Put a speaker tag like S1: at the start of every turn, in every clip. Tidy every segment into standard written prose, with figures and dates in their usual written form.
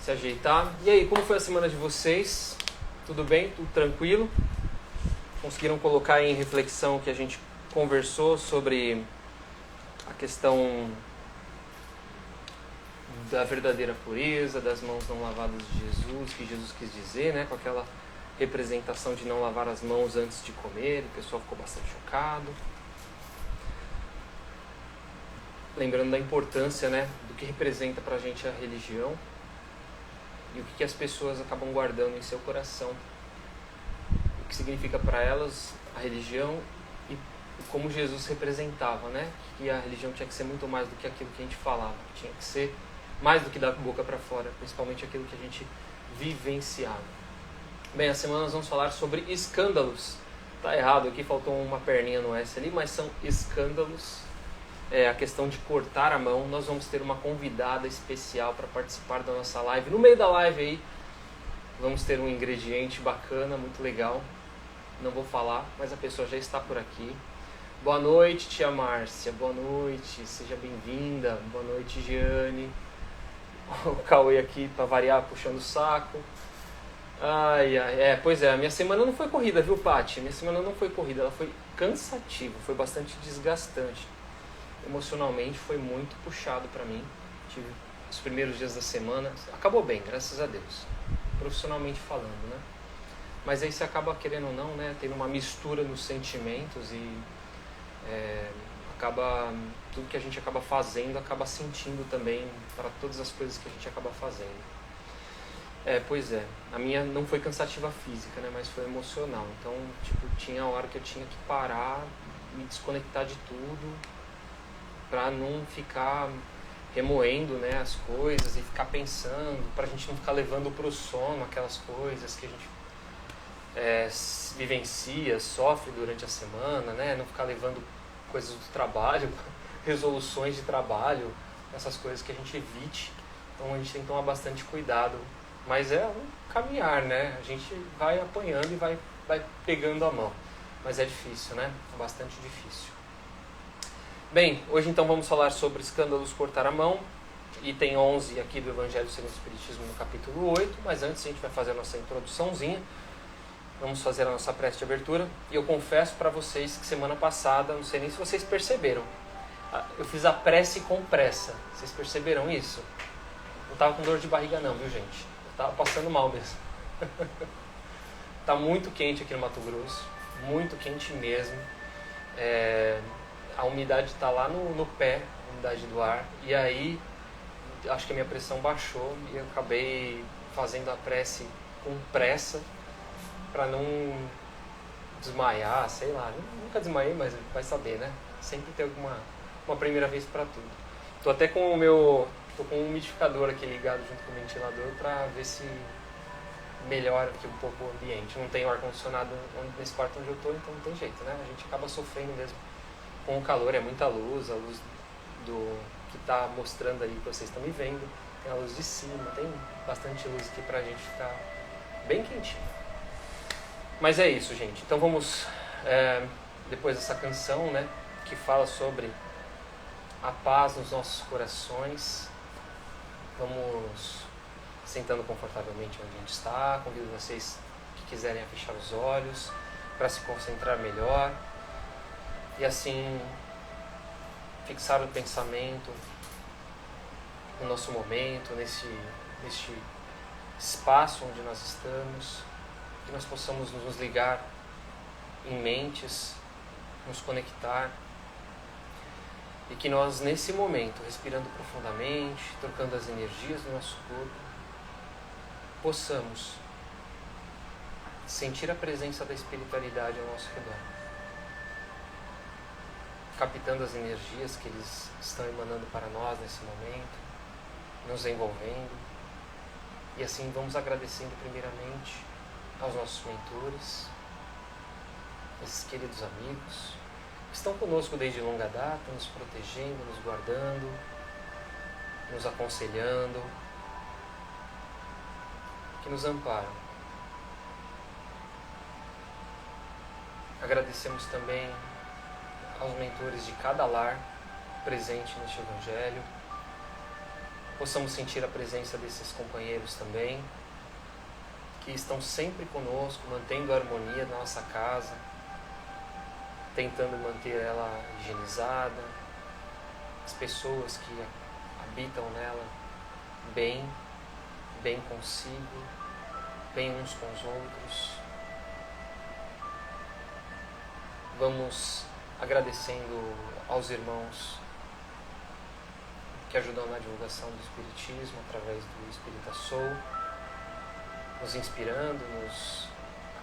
S1: se ajeitar. E aí, como foi a semana de vocês? Tudo bem? Tudo tranquilo? Conseguiram colocar em reflexão que a gente conversou sobre a questão da verdadeira pureza, das mãos não lavadas de Jesus, que Jesus quis dizer, né? Com aquela representação de não lavar as mãos antes de comer, o pessoal ficou bastante chocado. Lembrando da importância, né, do que representa pra gente a religião e o que as pessoas acabam guardando em seu coração. O que significa para elas a religião e como Jesus representava, né? Que a religião tinha que ser muito mais do que aquilo que a gente falava, tinha que ser mais do que da boca para fora, principalmente aquilo que a gente vivenciava. Bem, essa semana nós vamos falar sobre escândalos. Tá errado aqui, faltou uma perninha no S ali, mas são escândalos. É a questão de cortar a mão. Nós vamos ter uma convidada especial para participar da nossa live. No meio da live aí, vamos ter um ingrediente bacana, muito legal. Não vou falar, mas a pessoa já está por aqui. Boa noite, tia Márcia. Boa noite, seja bem-vinda. Boa noite, Giane. O Cauê aqui, para variar, puxando o saco. Pois é, a minha semana não foi corrida, viu, Paty? Minha semana não foi corrida, ela foi cansativa, foi bastante desgastante. Emocionalmente foi muito puxado para mim. Tive os primeiros dias da semana, acabou bem, graças a Deus, profissionalmente falando, né? Mas aí você acaba, querendo ou não, né, tendo uma mistura nos sentimentos e acaba, tudo que a gente acaba fazendo, acaba sentindo também para todas as coisas que a gente acaba fazendo. Pois é, a minha não foi cansativa física, né, mas foi emocional. Então, tinha hora que eu tinha que parar, me desconectar de tudo, para não ficar remoendo, né, as coisas e ficar pensando, para a gente não ficar levando para o sono aquelas coisas que a gente vivencia, sofre durante a semana, né, não ficar levando coisas do trabalho, resoluções de trabalho, essas coisas que a gente evite. Então a gente tem que tomar bastante cuidado, mas é um caminhar, né, a gente vai apanhando e vai pegando a mão, mas é difícil, né, é bastante difícil. Bem, hoje então vamos falar sobre escândalos cortar a mão, item 11 aqui do Evangelho segundo o Espiritismo no capítulo 8, mas antes a gente vai fazer a nossa introduçãozinha, vamos fazer a nossa prece de abertura, e eu confesso para vocês que semana passada, não sei nem se vocês perceberam, eu fiz a prece com pressa, vocês perceberam isso? Não estava com dor de barriga não, viu gente? Eu estava passando mal mesmo. Está muito quente aqui no Mato Grosso, muito quente mesmo, a umidade está lá no pé, a umidade do ar, e aí acho que a minha pressão baixou e eu acabei fazendo a prece com pressa para não desmaiar, sei lá, nunca desmaiei, mas vai saber, né? Sempre tem uma primeira vez para tudo. Tô até com tô com um umidificador aqui ligado junto com o ventilador para ver se melhora aqui um pouco o ambiente. Não tenho ar-condicionado nesse quarto onde eu tô, então não tem jeito, né? A gente acaba sofrendo mesmo com o calor, é muita luz, a luz do que está mostrando aí que vocês estão me vendo, tem a luz de cima, tem bastante luz aqui pra gente ficar bem quentinho. Mas é isso, gente. Então vamos, depois dessa canção, né, que fala sobre a paz nos nossos corações, vamos sentando confortavelmente onde a gente está. Convido vocês que quiserem a fechar os olhos para se concentrar melhor e assim fixar o pensamento no nosso momento, neste espaço onde nós estamos, que nós possamos nos ligar em mentes, nos conectar e que nós nesse momento, respirando profundamente, trocando as energias do nosso corpo, possamos sentir a presença da espiritualidade ao nosso redor, captando as energias que eles estão emanando para nós nesse momento, nos envolvendo, e assim vamos agradecendo primeiramente aos nossos mentores, esses queridos amigos que estão conosco desde longa data, nos protegendo, nos guardando, nos aconselhando, que nos amparam. Agradecemos também aos mentores de cada lar presente neste Evangelho, possamos sentir a presença desses companheiros também, que estão sempre conosco, mantendo a harmonia da nossa casa, tentando manter ela higienizada, as pessoas que habitam nela bem consigo, bem uns com os outros. Vamos agradecendo aos irmãos que ajudam na divulgação do Espiritismo através do Espírita Soul, nos inspirando, nos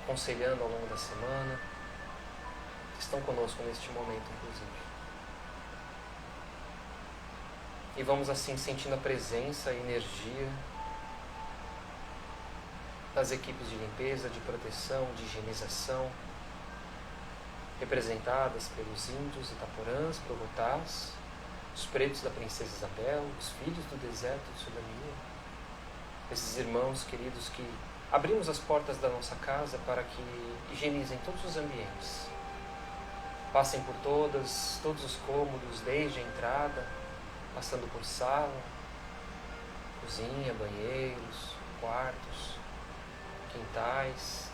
S1: aconselhando ao longo da semana, que estão conosco neste momento, inclusive. E vamos assim sentindo a presença e energia das equipes de limpeza, de proteção, de higienização, representadas pelos índios itaporãs, bogotás, os pretos da Princesa Isabel, os filhos do deserto de Sodomia, esses irmãos queridos que abrimos as portas da nossa casa para que higienizem todos os ambientes. Passem por todos os cômodos, desde a entrada, passando por sala, cozinha, banheiros, quartos, quintais,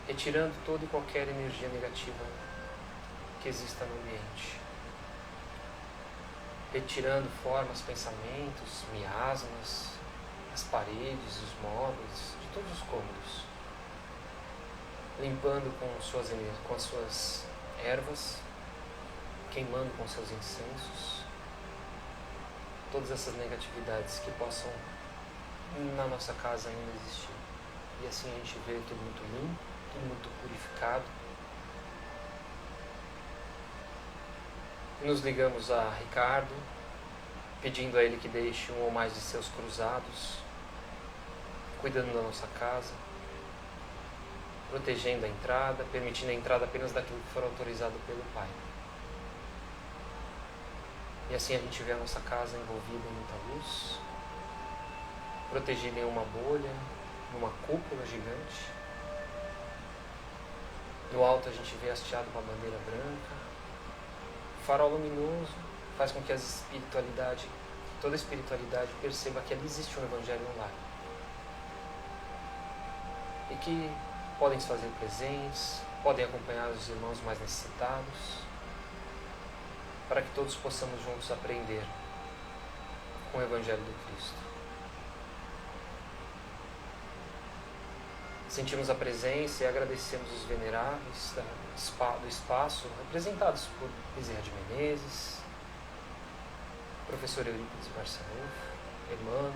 S1: retirando toda e qualquer energia negativa que exista no ambiente. Retirando formas, pensamentos, miasmas, as paredes, os móveis, de todos os cômodos. Limpando com as suas ervas, queimando com seus incensos, todas essas negatividades que possam na nossa casa ainda existir. E assim a gente vê tudo muito limpo, tudo muito purificado. Nos ligamos a Ricardo, pedindo a ele que deixe um ou mais de seus cruzados, cuidando da nossa casa, protegendo a entrada, permitindo a entrada apenas daquilo que for autorizado pelo Pai. E assim a gente vê a nossa casa envolvida em muita luz, protegida em uma bolha, numa cúpula gigante. No alto a gente vê hasteado uma bandeira branca. O farol luminoso faz com que toda a espiritualidade perceba que ali existe um Evangelho no lar. E que podem se fazer presentes, podem acompanhar os irmãos mais necessitados, para que todos possamos juntos aprender com o Evangelho do Cristo. Sentimos a presença e agradecemos os veneráveis do espaço, representados por Bezerra de Menezes, professor Eurípides Barçanufo, Emmanuel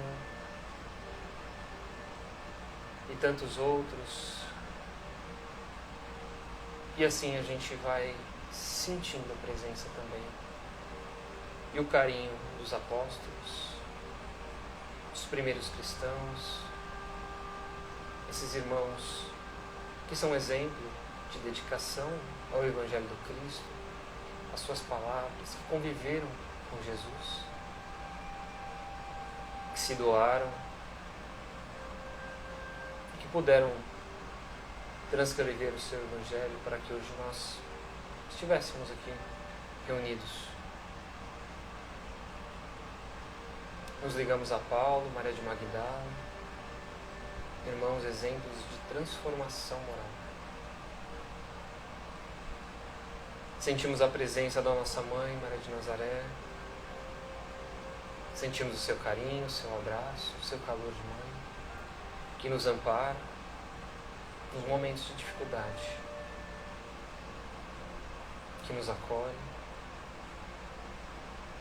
S1: e tantos outros. E assim a gente vai sentindo a presença também e o carinho dos apóstolos, dos primeiros cristãos, esses irmãos que são exemplo de dedicação ao Evangelho do Cristo, às suas palavras, que conviveram com Jesus, que se doaram, que puderam transcrever o seu Evangelho para que hoje nós estivéssemos aqui reunidos. Nos ligamos a Paulo, Maria de Magdala, irmãos exemplos de transformação moral. Sentimos a presença da nossa mãe, Maria de Nazaré. Sentimos o seu carinho, o seu abraço, o seu calor de mãe, que nos ampara nos momentos de dificuldade, que nos acolhe,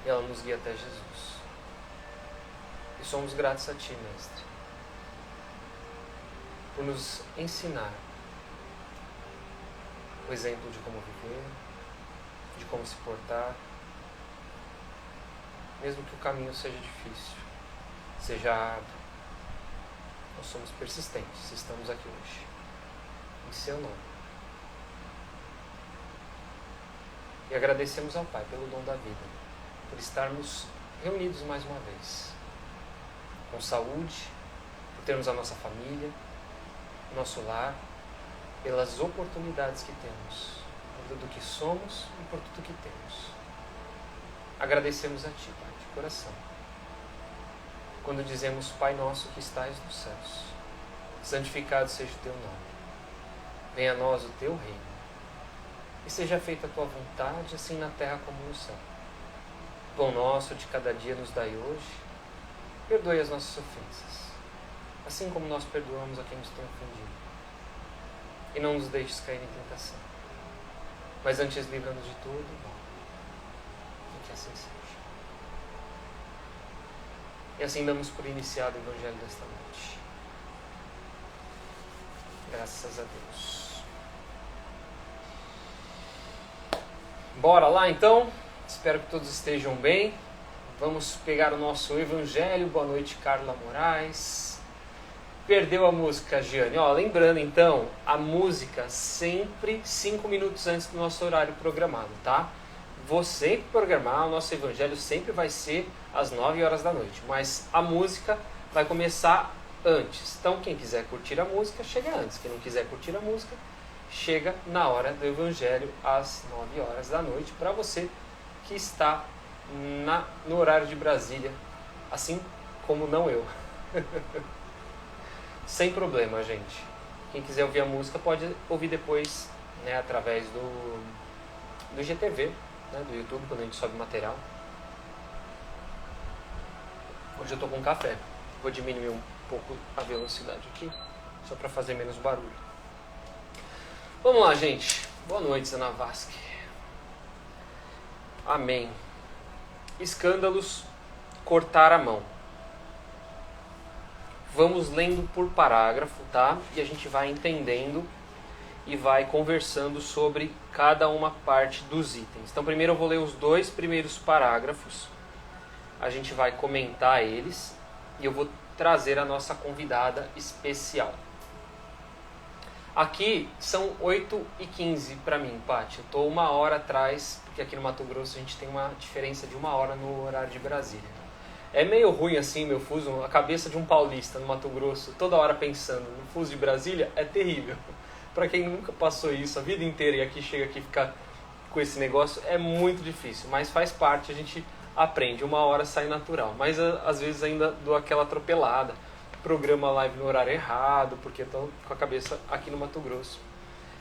S1: e ela nos guia até Jesus. E somos gratos a Ti, Mestre, por nos ensinar o exemplo de como viver, de como se portar, mesmo que o caminho seja difícil, seja árduo. Nós somos persistentes, estamos aqui hoje, em Seu nome. E agradecemos ao Pai pelo dom da vida, por estarmos reunidos mais uma vez, com saúde, por termos a nossa família, o nosso lar, pelas oportunidades que temos, por tudo que somos e por tudo que temos. Agradecemos a Ti, Pai, de coração. quando dizemos: Pai nosso que estais nos céus, santificado seja o teu nome, venha a nós o teu reino, e seja feita a tua vontade, assim na terra como no céu. O pão nosso de cada dia nos dai hoje, perdoe as nossas ofensas, assim como nós perdoamos a quem nos tem ofendido. E não nos deixes cair em tentação, mas antes livra-nos de tudo o mal. E que assim seja. E assim damos por iniciado o Evangelho desta noite. Graças a Deus. Bora lá então. Espero que todos estejam bem. Vamos pegar o nosso Evangelho. Boa noite, Carla Moraes. Perdeu a música, Giane. Lembrando então, a música sempre 5 minutos antes do nosso horário programado, tá? Vou sempre programar, o nosso Evangelho sempre vai ser às 9 horas da noite, mas a música vai começar antes. Então quem quiser curtir a música, chega antes. Quem não quiser curtir a música, chega na hora do Evangelho às 9 horas da noite, para você que está no horário de Brasília, assim como não eu. Sem problema, gente. Quem quiser ouvir a música pode ouvir depois, né, através do IGTV, né, do YouTube, quando a gente sobe material. Hoje eu estou com café. Vou diminuir um pouco a velocidade aqui, só para fazer menos barulho. Vamos lá, gente. Boa noite, Ana Vasque. Amém. Escândalos, cortar a mão. Vamos lendo por parágrafo, tá? E a gente vai entendendo e vai conversando sobre cada uma parte dos itens. Então, primeiro eu vou ler os 2 primeiros parágrafos. A gente vai comentar eles e eu vou trazer a nossa convidada especial. Aqui são 8h15 para mim, Paty. Eu estou 1 hora atrás, porque aqui no Mato Grosso a gente tem uma diferença de 1 hora no horário de Brasília. É meio ruim assim, meu fuso, a cabeça de um paulista no Mato Grosso, toda hora pensando no fuso de Brasília, é terrível. Para quem nunca passou isso a vida inteira e aqui chega aqui ficar com esse negócio, é muito difícil, mas faz parte, a gente aprende. 1 hora sai natural, mas às vezes ainda dou aquela atropelada, programa live no horário errado, porque estou com a cabeça aqui no Mato Grosso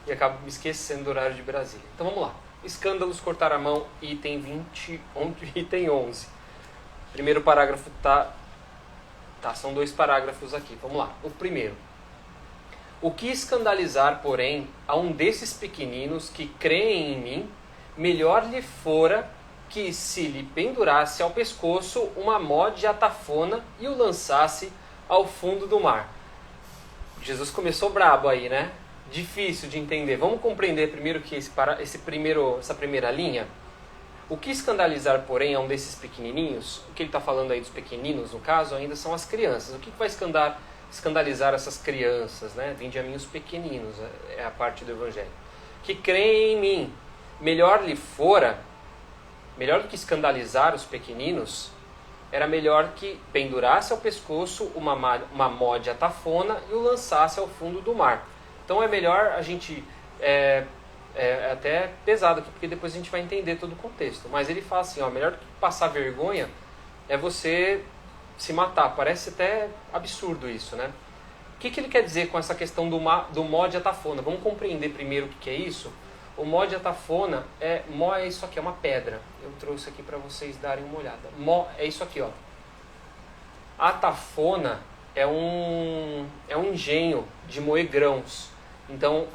S1: e acabo me esquecendo do horário de Brasília. Então vamos lá. Escândalos, cortar a mão, item 11. Primeiro parágrafo são 2 parágrafos aqui. Vamos lá. O primeiro. O que escandalizar, porém, a um desses pequeninos que creem em mim, melhor lhe fora que se lhe pendurasse ao pescoço uma mó de atafona e o lançasse ao fundo do mar. Jesus começou brabo aí, né? Difícil de entender. Vamos compreender primeiro que essa primeira linha. O que escandalizar, porém, a um desses pequenininhos, o que ele está falando aí dos pequeninos, no caso, ainda são as crianças. O que vai escandalizar essas crianças, né? Vinde a mim os pequeninos, é a parte do Evangelho. Que creem em mim. Melhor do que escandalizar os pequeninos, era melhor que pendurasse ao pescoço uma mó de atafona e o lançasse ao fundo do mar. Então é melhor a gente... É até pesado aqui, porque depois a gente vai entender todo o contexto. Mas ele fala assim, melhor do que passar vergonha é você se matar. Parece até absurdo isso, né? O que ele quer dizer com essa questão do mó de atafona? Vamos compreender primeiro o que é isso? O mó de atafona é isso aqui, é uma pedra. Eu trouxe aqui para vocês darem uma olhada. Mó é isso aqui, ó. Atafona é um engenho de moer grãos. Então,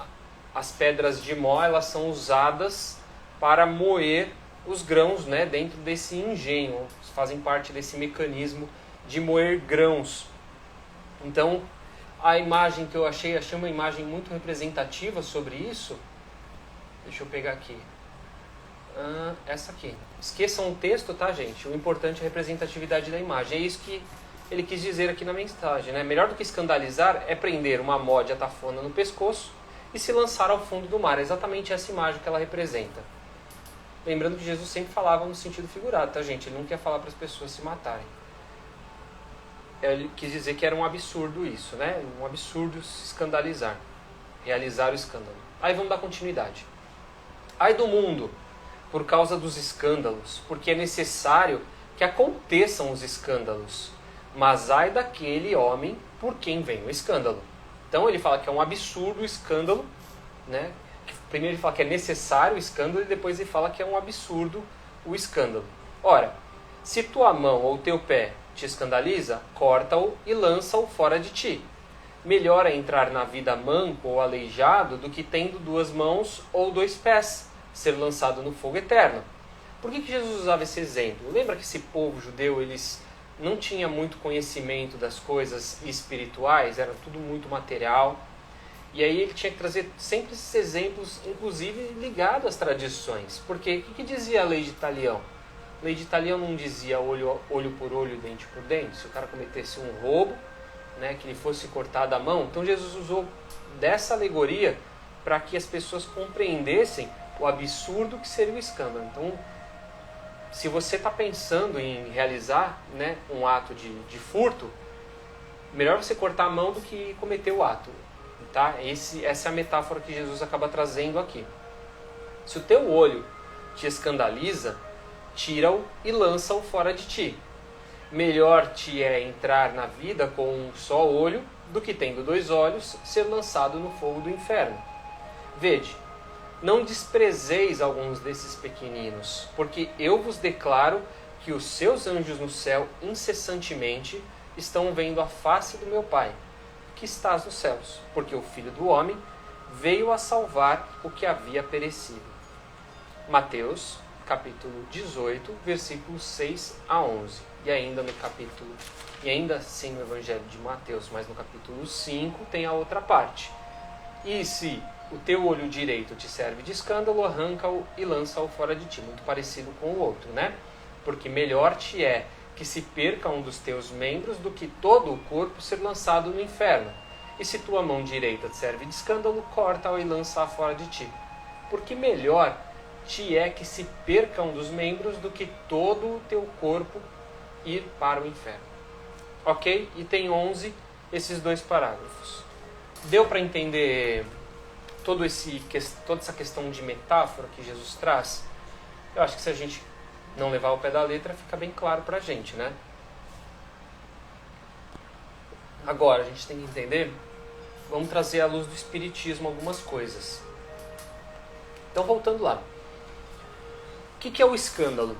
S1: as pedras de mó, elas são usadas para moer os grãos, né, dentro desse engenho. Fazem parte desse mecanismo de moer grãos. Então, a imagem que eu achei uma imagem muito representativa sobre isso. Deixa eu pegar aqui. Essa aqui. Esqueçam o texto, tá, gente? O importante é a representatividade da imagem. É isso que ele quis dizer aqui na mensagem, né? Melhor do que escandalizar é prender uma mó de atafona no pescoço e se lançar ao fundo do mar. É exatamente essa imagem que ela representa. Lembrando que Jesus sempre falava no sentido figurado, tá, gente? Ele não quer falar para as pessoas se matarem. Ele quis dizer que era um absurdo isso, né? Um absurdo se escandalizar. Realizar o escândalo. Aí vamos dar continuidade. Ai do mundo, por causa dos escândalos, porque é necessário que aconteçam os escândalos. mas ai daquele homem por quem vem o escândalo. Então ele fala que é um absurdo o escândalo, né? Primeiro ele fala que é necessário o escândalo e depois ele fala que é um absurdo o escândalo. Ora, se tua mão ou teu pé te escandaliza, corta-o e lança-o fora de ti. Melhor é entrar na vida manco ou aleijado do que tendo 2 mãos ou 2 pés, ser lançado no fogo eterno. Por que Jesus usava esse exemplo? Lembra que esse povo judeu, eles não tinham muito conhecimento das coisas espirituais, era tudo muito material. E aí ele tinha que trazer sempre esses exemplos, inclusive ligados às tradições. Porque o que dizia a lei de Talião? A lei de Talião não dizia olho por olho, dente por dente. Se o cara cometesse um roubo, né, que ele fosse cortado a mão. Então Jesus usou dessa alegoria para que as pessoas compreendessem o absurdo que seria o escândalo. Então, se você está pensando em realizar, né, um ato de furto, melhor você cortar a mão do que cometer o ato. Tá? Essa é a metáfora que Jesus acaba trazendo aqui. Se o teu olho te escandaliza, tira-o e lança-o fora de ti. Melhor te é entrar na vida com um só olho do que tendo 2 olhos ser lançado no fogo do inferno. Vede, não desprezeis alguns desses pequeninos, porque eu vos declaro que os seus anjos no céu incessantemente estão vendo a face do meu Pai, que estás nos céus, porque o Filho do Homem veio a salvar o que havia perecido. Mateus, capítulo 18, versículos 6 a 11. E ainda assim no Evangelho de Mateus, mas no capítulo 5 tem a outra parte. E se o teu olho direito te serve de escândalo, arranca-o e lança-o fora de ti. Muito parecido com o outro, né? Porque melhor te é que se perca um dos teus membros do que todo o corpo ser lançado no inferno. E se tua mão direita te serve de escândalo, corta-o e lança-a fora de ti. Porque melhor te é que se perca um dos membros do que todo o teu corpo ir para o inferno. Ok? E tem 11 esses 2 parágrafos. Deu para entender toda essa questão de metáfora que Jesus traz? Eu acho que se a gente não levar ao pé da letra, fica bem claro para a gente, né? Agora, a gente tem que entender, vamos trazer à luz do Espiritismo algumas coisas. Então, voltando lá. O que é o escândalo?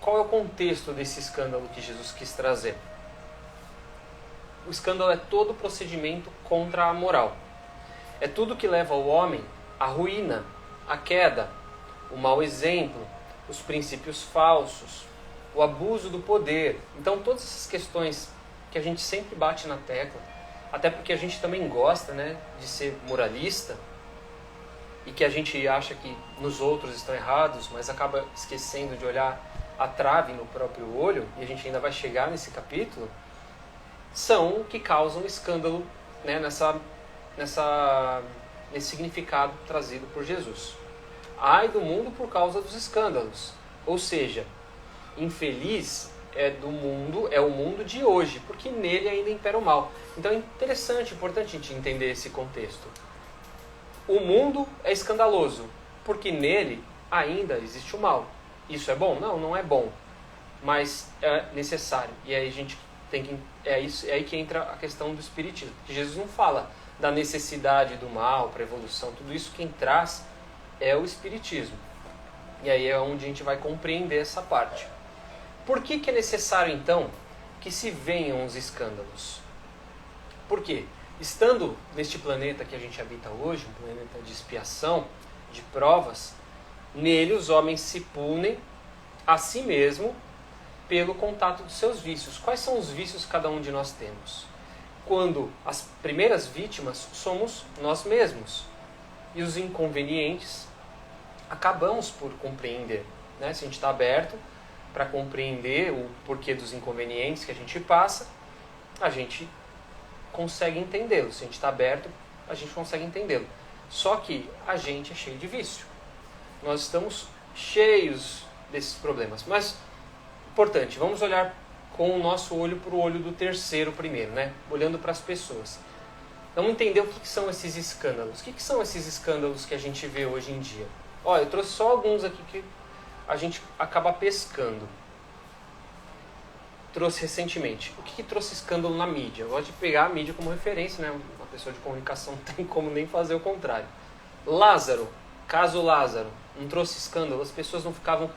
S1: Qual é o contexto desse escândalo que Jesus quis trazer? O escândalo é todo procedimento contra a moral. É tudo que leva o homem à ruína, à queda, o mau exemplo, os princípios falsos, o abuso do poder. Então, todas essas questões que a gente sempre bate na tecla, até porque a gente também gosta, né, de ser moralista, e que a gente acha que nos outros estão errados, mas acaba esquecendo de olhar a trave no próprio olho, e a gente ainda vai chegar nesse capítulo, são o que causam escândalo, né, nesse significado trazido por Jesus. Ai do mundo por causa dos escândalos. Ou seja, infeliz é o mundo de hoje, porque nele ainda impera o mal. Então é interessante, importante a gente entender esse contexto. O mundo é escandaloso, porque nele ainda existe o mal. Isso é bom? Não, não é bom. Mas é necessário. E aí a gente tem que... é aí que entra a questão do Espiritismo. Porque Jesus não fala da necessidade do mal para a evolução. Tudo isso quem traz é o Espiritismo. E aí é onde a gente vai compreender essa parte. Por que é necessário, então, que se venham os escândalos? Por quê? Estando neste planeta que a gente habita hoje, um planeta de expiação, de provas, nele os homens se punem a si mesmo pelo contato dos seus vícios. Quais são os vícios que cada um de nós temos? Quando as primeiras vítimas somos nós mesmos. E os inconvenientes acabamos por compreender, né? Se a gente está aberto para compreender o porquê dos inconvenientes que a gente passa, a gente consegue entendê-lo. Se a gente está aberto, a gente consegue entendê-lo. Só que a gente é cheio de vício. Nós estamos cheios desses problemas. Mas, importante, vamos olhar com o nosso olho para o olho do terceiro primeiro, né? Olhando para as pessoas. Vamos entender o que são esses escândalos. O que são esses escândalos que a gente vê hoje em dia? Olha, eu trouxe só alguns aqui que a gente acaba pescando. trouxe recentemente? O que trouxe escândalo na mídia? Eu gosto de pegar a mídia como referência, né? Uma pessoa de comunicação não tem como nem fazer o contrário. Lázaro, caso Lázaro, não trouxe escândalo? As pessoas não ficavam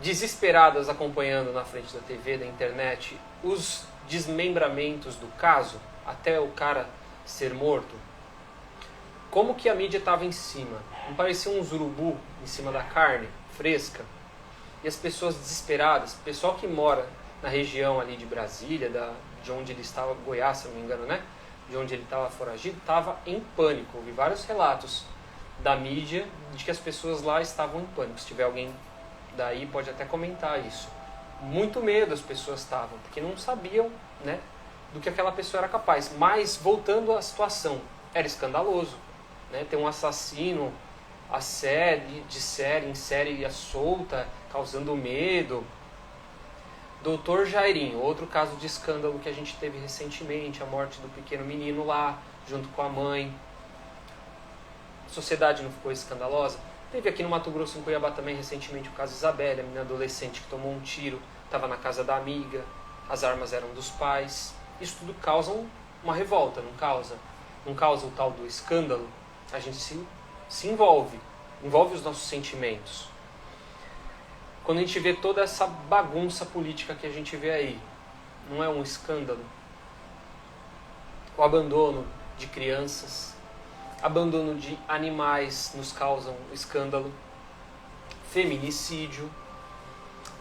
S1: desesperadas acompanhando na frente da TV, da internet, os desmembramentos do caso, até o cara ser morto? Como que a mídia estava em cima? Não parecia um urubu em cima da carne fresca? E as pessoas desesperadas, o pessoal que mora na região ali de Brasília, de onde ele estava, Goiás, se não me engano, né? De onde ele estava foragido, estava em pânico. Ouvi vários relatos da mídia de que as pessoas lá estavam em pânico. Se tiver alguém daí, pode até comentar isso. Muito medo as pessoas estavam, porque não sabiam, né, do que aquela pessoa era capaz. Mas, voltando à situação, era escandaloso, né? Ter um assassino em série solta, causando medo. Doutor Jairinho, outro caso de escândalo que a gente teve recentemente, a morte do pequeno menino lá, junto com a mãe. A sociedade não ficou escandalosa? Teve aqui no Mato Grosso, em Cuiabá também, recentemente, o caso Isabelle, a menina adolescente que tomou um tiro, estava na casa da amiga, as armas eram dos pais. Isso tudo causa uma revolta, não causa? Não causa o tal do escândalo? A gente se envolve os nossos sentimentos. Quando a gente vê toda essa bagunça política que a gente vê aí, não é um escândalo? O abandono de crianças, abandono de animais nos causam escândalo, feminicídio,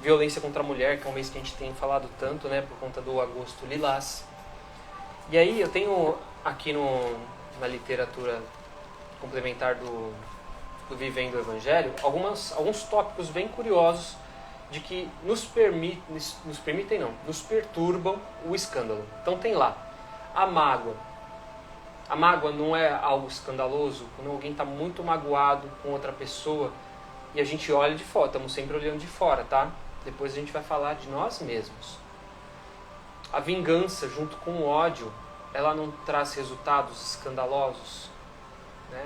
S1: violência contra a mulher, que é um mês que a gente tem falado tanto, né, por conta do agosto lilás. E aí eu tenho aqui na literatura complementar do Vivendo o Evangelho, alguns tópicos bem curiosos de que nos perturbam o escândalo. Então tem lá, a mágoa. A mágoa não é algo escandaloso quando alguém está muito magoado com outra pessoa e a gente olha de fora, estamos sempre olhando de fora, tá? Depois a gente vai falar de nós mesmos. A vingança junto com o ódio, ela não traz resultados escandalosos, né?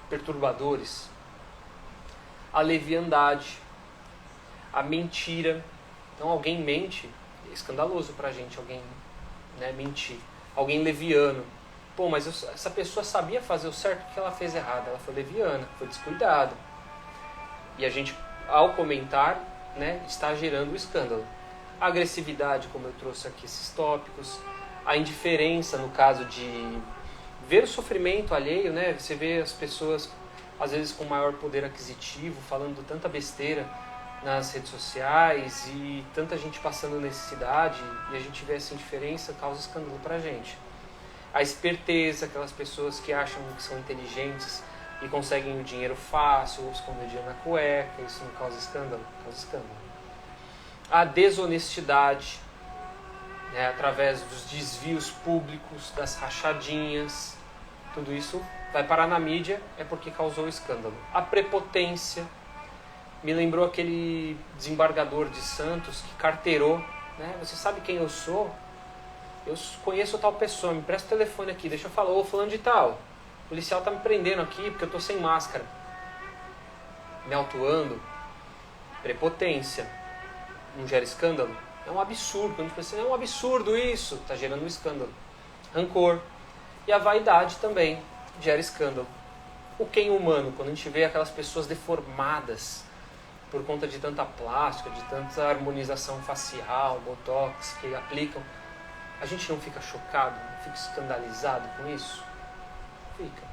S1: Perturbadores. A leviandade, a mentira. Então alguém mente, é escandaloso pra gente alguém, né, mentir. Alguém leviano. Pô, mas essa pessoa sabia fazer o certo, porque ela fez errado? Ela foi leviana, foi descuidada. E a gente, ao comentar, né, está gerando o escândalo. A agressividade, como eu trouxe aqui esses tópicos. A indiferença, no caso de ver o sofrimento alheio, né? Você vê as pessoas, às vezes com maior poder aquisitivo, falando tanta besteira nas redes sociais e tanta gente passando necessidade, e a gente vê essa indiferença, causa escândalo pra gente. A esperteza, aquelas pessoas que acham que são inteligentes e conseguem o dinheiro fácil, ou esconder dinheiro na cueca, isso não causa escândalo? Causa escândalo. A desonestidade, né, através dos desvios públicos, das rachadinhas, tudo isso vai parar na mídia, é porque causou escândalo. A prepotência, me lembrou aquele desembargador de Santos que carteirou, né? Você sabe quem eu sou? Eu conheço tal pessoa, me presta o telefone aqui, deixa eu falar, ô fulano de tal, o policial tá me prendendo aqui porque eu tô sem máscara. Me autuando. Prepotência. Não gera escândalo? É um absurdo. Quando a gente pensa, é um absurdo isso, está gerando um escândalo. Rancor. E a vaidade também gera escândalo. O quem humano, quando a gente vê aquelas pessoas deformadas por conta de tanta plástica, de tanta harmonização facial, botox que aplicam, a gente não fica chocado, não fica escandalizado com isso? Fica.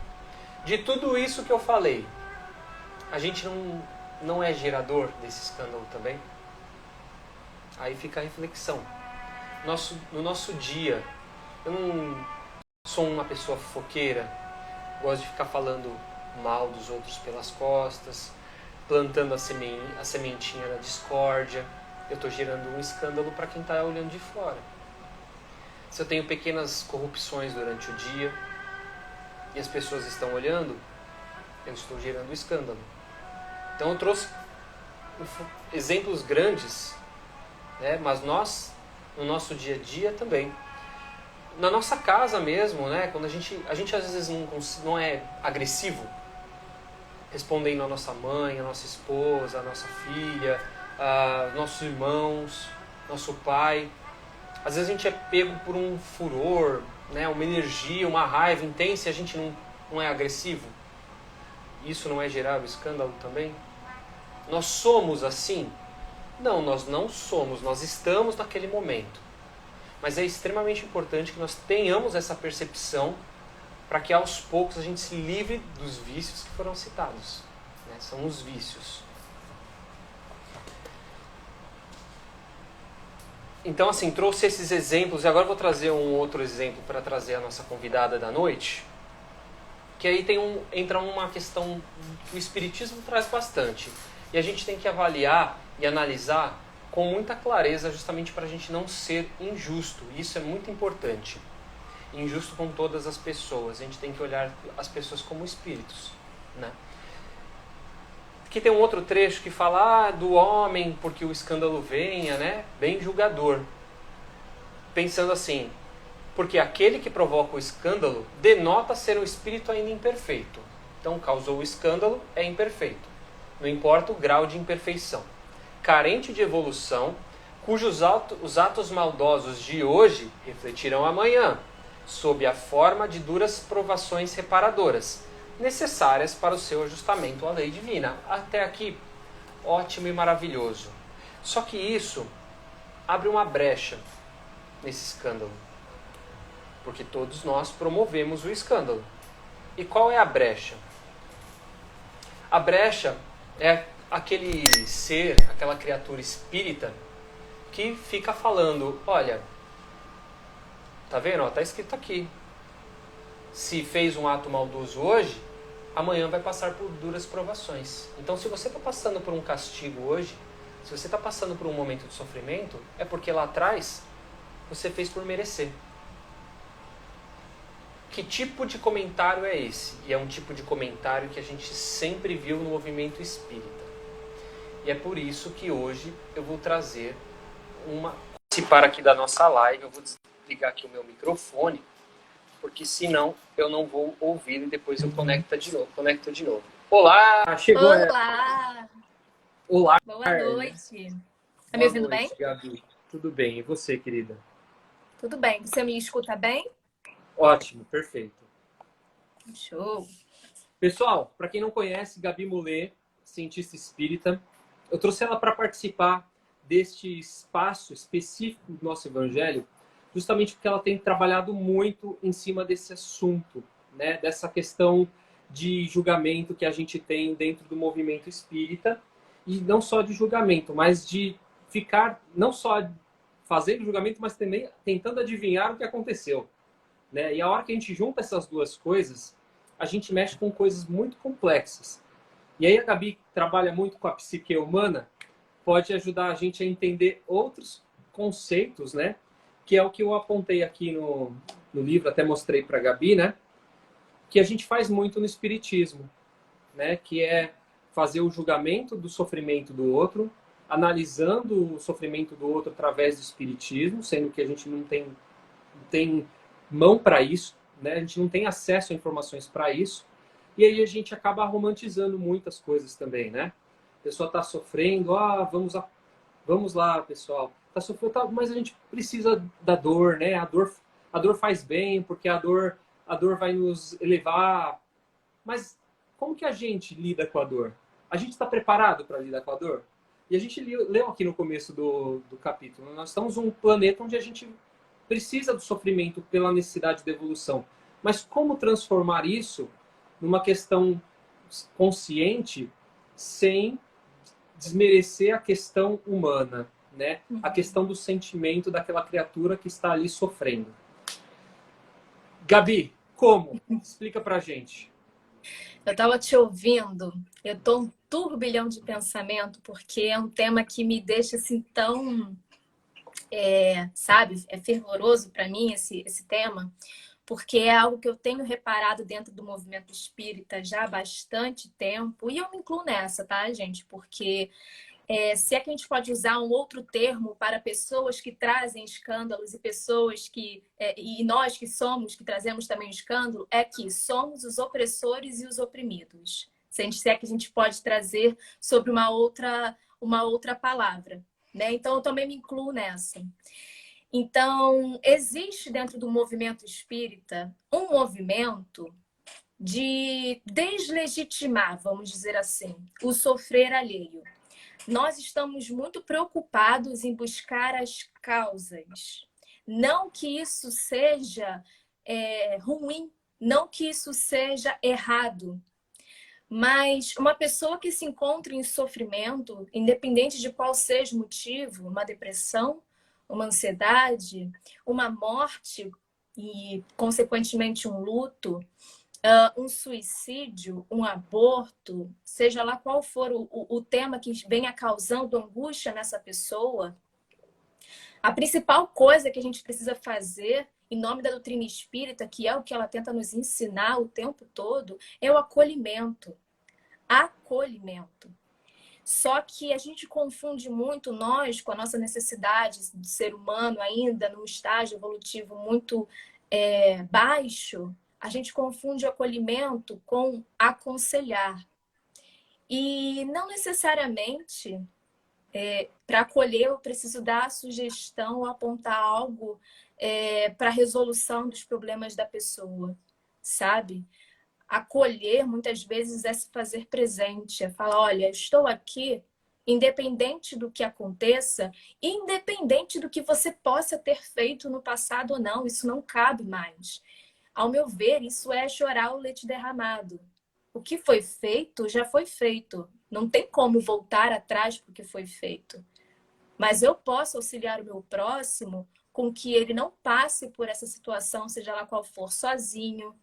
S1: De tudo isso que eu falei, a gente não é gerador desse escândalo também? Aí fica a reflexão. No nosso dia, eu não sou uma pessoa fofoqueira, gosto de ficar falando mal dos outros pelas costas, plantando a sementinha da discórdia. Eu estou gerando um escândalo para quem está olhando de fora. Se eu tenho pequenas corrupções durante o dia e as pessoas estão olhando, eu estou gerando um escândalo. Então eu trouxe exemplos grandes, né? Mas nós, no nosso dia a dia também. Na nossa casa mesmo, né? Quando a gente às vezes não é agressivo, respondendo a nossa mãe, a nossa esposa, a nossa filha, nossos irmãos, nosso pai. Às vezes a gente é pego por um furor, né, uma energia, uma raiva intensa e a gente não é agressivo. Isso não é gerar o escândalo também? Nós somos assim? Não, nós não somos, nós estamos naquele momento. Mas é extremamente importante que nós tenhamos essa percepção para que aos poucos a gente se livre dos vícios que foram citados. Né? São os vícios. Então, assim, trouxe esses exemplos e agora vou trazer um outro exemplo para trazer a nossa convidada da noite. Que aí entra uma questão que o Espiritismo traz bastante. E a gente tem que avaliar e analisar com muita clareza, justamente para a gente não ser injusto. Isso é muito importante. Injusto com todas as pessoas. A gente tem que olhar as pessoas como espíritos. Né? Aqui tem um outro trecho que fala do homem, porque o escândalo venha, né? Bem julgador. Pensando assim, porque aquele que provoca o escândalo denota ser um espírito ainda imperfeito. Então, causou o escândalo, é imperfeito. Não importa o grau de imperfeição. Carente de evolução, cujos os atos maldosos de hoje refletirão amanhã, sob a forma de duras provações reparadoras, necessárias para o seu ajustamento à lei divina. Até aqui, ótimo e maravilhoso. Só que isso abre uma brecha nesse escândalo. Porque todos nós promovemos o escândalo. E qual é a brecha? A brecha é aquele ser, aquela criatura espírita que fica falando, olha, tá vendo? Ó, tá escrito aqui. Se fez um ato maldoso hoje, amanhã vai passar por duras provações. Então, se você está passando por um castigo hoje, se você está passando por um momento de sofrimento, é porque lá atrás você fez por merecer. Que tipo de comentário é esse? E é um tipo de comentário que a gente sempre viu no movimento espírita. E é por isso que hoje eu vou trazer participar aqui da nossa live. Eu vou desligar aqui o meu microfone, porque senão eu não vou ouvir e depois eu conecto de novo. Olá!
S2: Chegou. Olá!
S1: Olá!
S2: Boa noite! Tá me ouvindo bem?
S1: Gabi. Tudo bem. E você, querida?
S2: Tudo bem. Você me escuta bem?
S1: Ótimo, perfeito.
S2: Show!
S1: Pessoal, para quem não conhece, Gabi Mulê, cientista espírita, eu trouxe ela para participar deste espaço específico do nosso evangelho, justamente porque ela tem trabalhado muito em cima desse assunto, né? Dessa questão de julgamento que a gente tem dentro do movimento espírita, e não só de julgamento, mas de ficar, não só fazendo julgamento, mas também tentando adivinhar o que aconteceu. Né? E a hora que a gente junta essas duas coisas, a gente mexe com coisas muito complexas. E aí a Gabi trabalha muito com a psique humana, pode ajudar a gente a entender outros conceitos, né? Que é o que eu apontei aqui no livro, até mostrei para a Gabi, né? Que a gente faz muito no espiritismo, né? Que é fazer o julgamento do sofrimento do outro, analisando o sofrimento do outro através do espiritismo, sendo que a gente não tem mão para isso, né? A gente não tem acesso a informações para isso. E aí a gente acaba romantizando muitas coisas também, né? A pessoa está sofrendo, vamos lá, pessoal. Tá sofrendo, mas a gente precisa da dor, né? A dor faz bem, porque a dor vai nos elevar. Mas como que a gente lida com a dor? A gente está preparado para lidar com a dor? E a gente leu aqui no começo do capítulo, nós estamos num planeta onde a gente precisa do sofrimento pela necessidade de evolução. Mas como transformar isso numa questão consciente sem desmerecer a questão humana, né? A questão do sentimento daquela criatura que está ali sofrendo. Gabi, como? Explica pra gente.
S2: Eu estava te ouvindo, eu tô um turbilhão de pensamento, porque é um tema que me deixa assim tão, sabe, é fervoroso para mim esse tema, porque é algo que eu tenho reparado dentro do movimento espírita já há bastante tempo, e eu me incluo nessa, tá, gente? Porque se é que a gente pode usar um outro termo para pessoas que trazem escândalos e pessoas que... e nós que trazemos também o escândalo, é que somos os opressores e os oprimidos. Se é que a gente pode trazer sobre uma outra palavra, né? Então, eu também me incluo nessa. Então, existe dentro do movimento espírita um movimento de deslegitimar, vamos dizer assim, o sofrer alheio. Nós estamos muito preocupados em buscar as causas. Não que isso seja ruim, não que isso seja errado, mas uma pessoa que se encontra em sofrimento, independente de qual seja o motivo, uma depressão, uma ansiedade, uma morte e, consequentemente, um luto, um suicídio, um aborto, seja lá qual for o tema que venha causando angústia nessa pessoa, a principal coisa que a gente precisa fazer, em nome da doutrina espírita, que é o que ela tenta nos ensinar o tempo todo, é o acolhimento. Acolhimento. Só que a gente confunde muito nós com a nossa necessidade de ser humano ainda num estágio evolutivo muito baixo. A gente confunde acolhimento com aconselhar. E não necessariamente para acolher eu preciso dar a sugestão ou apontar algo para a resolução dos problemas da pessoa, sabe? Acolher muitas vezes é se fazer presente, é falar, olha, estou aqui, independente do que aconteça, independente do que você possa ter feito no passado ou não, isso não cabe mais. Ao meu ver, isso é chorar o leite derramado. O que foi feito, já foi feito. Não tem como voltar atrás para o que foi feito. Mas eu posso auxiliar o meu próximo com que ele não passe por essa situação, seja lá qual for, sozinho,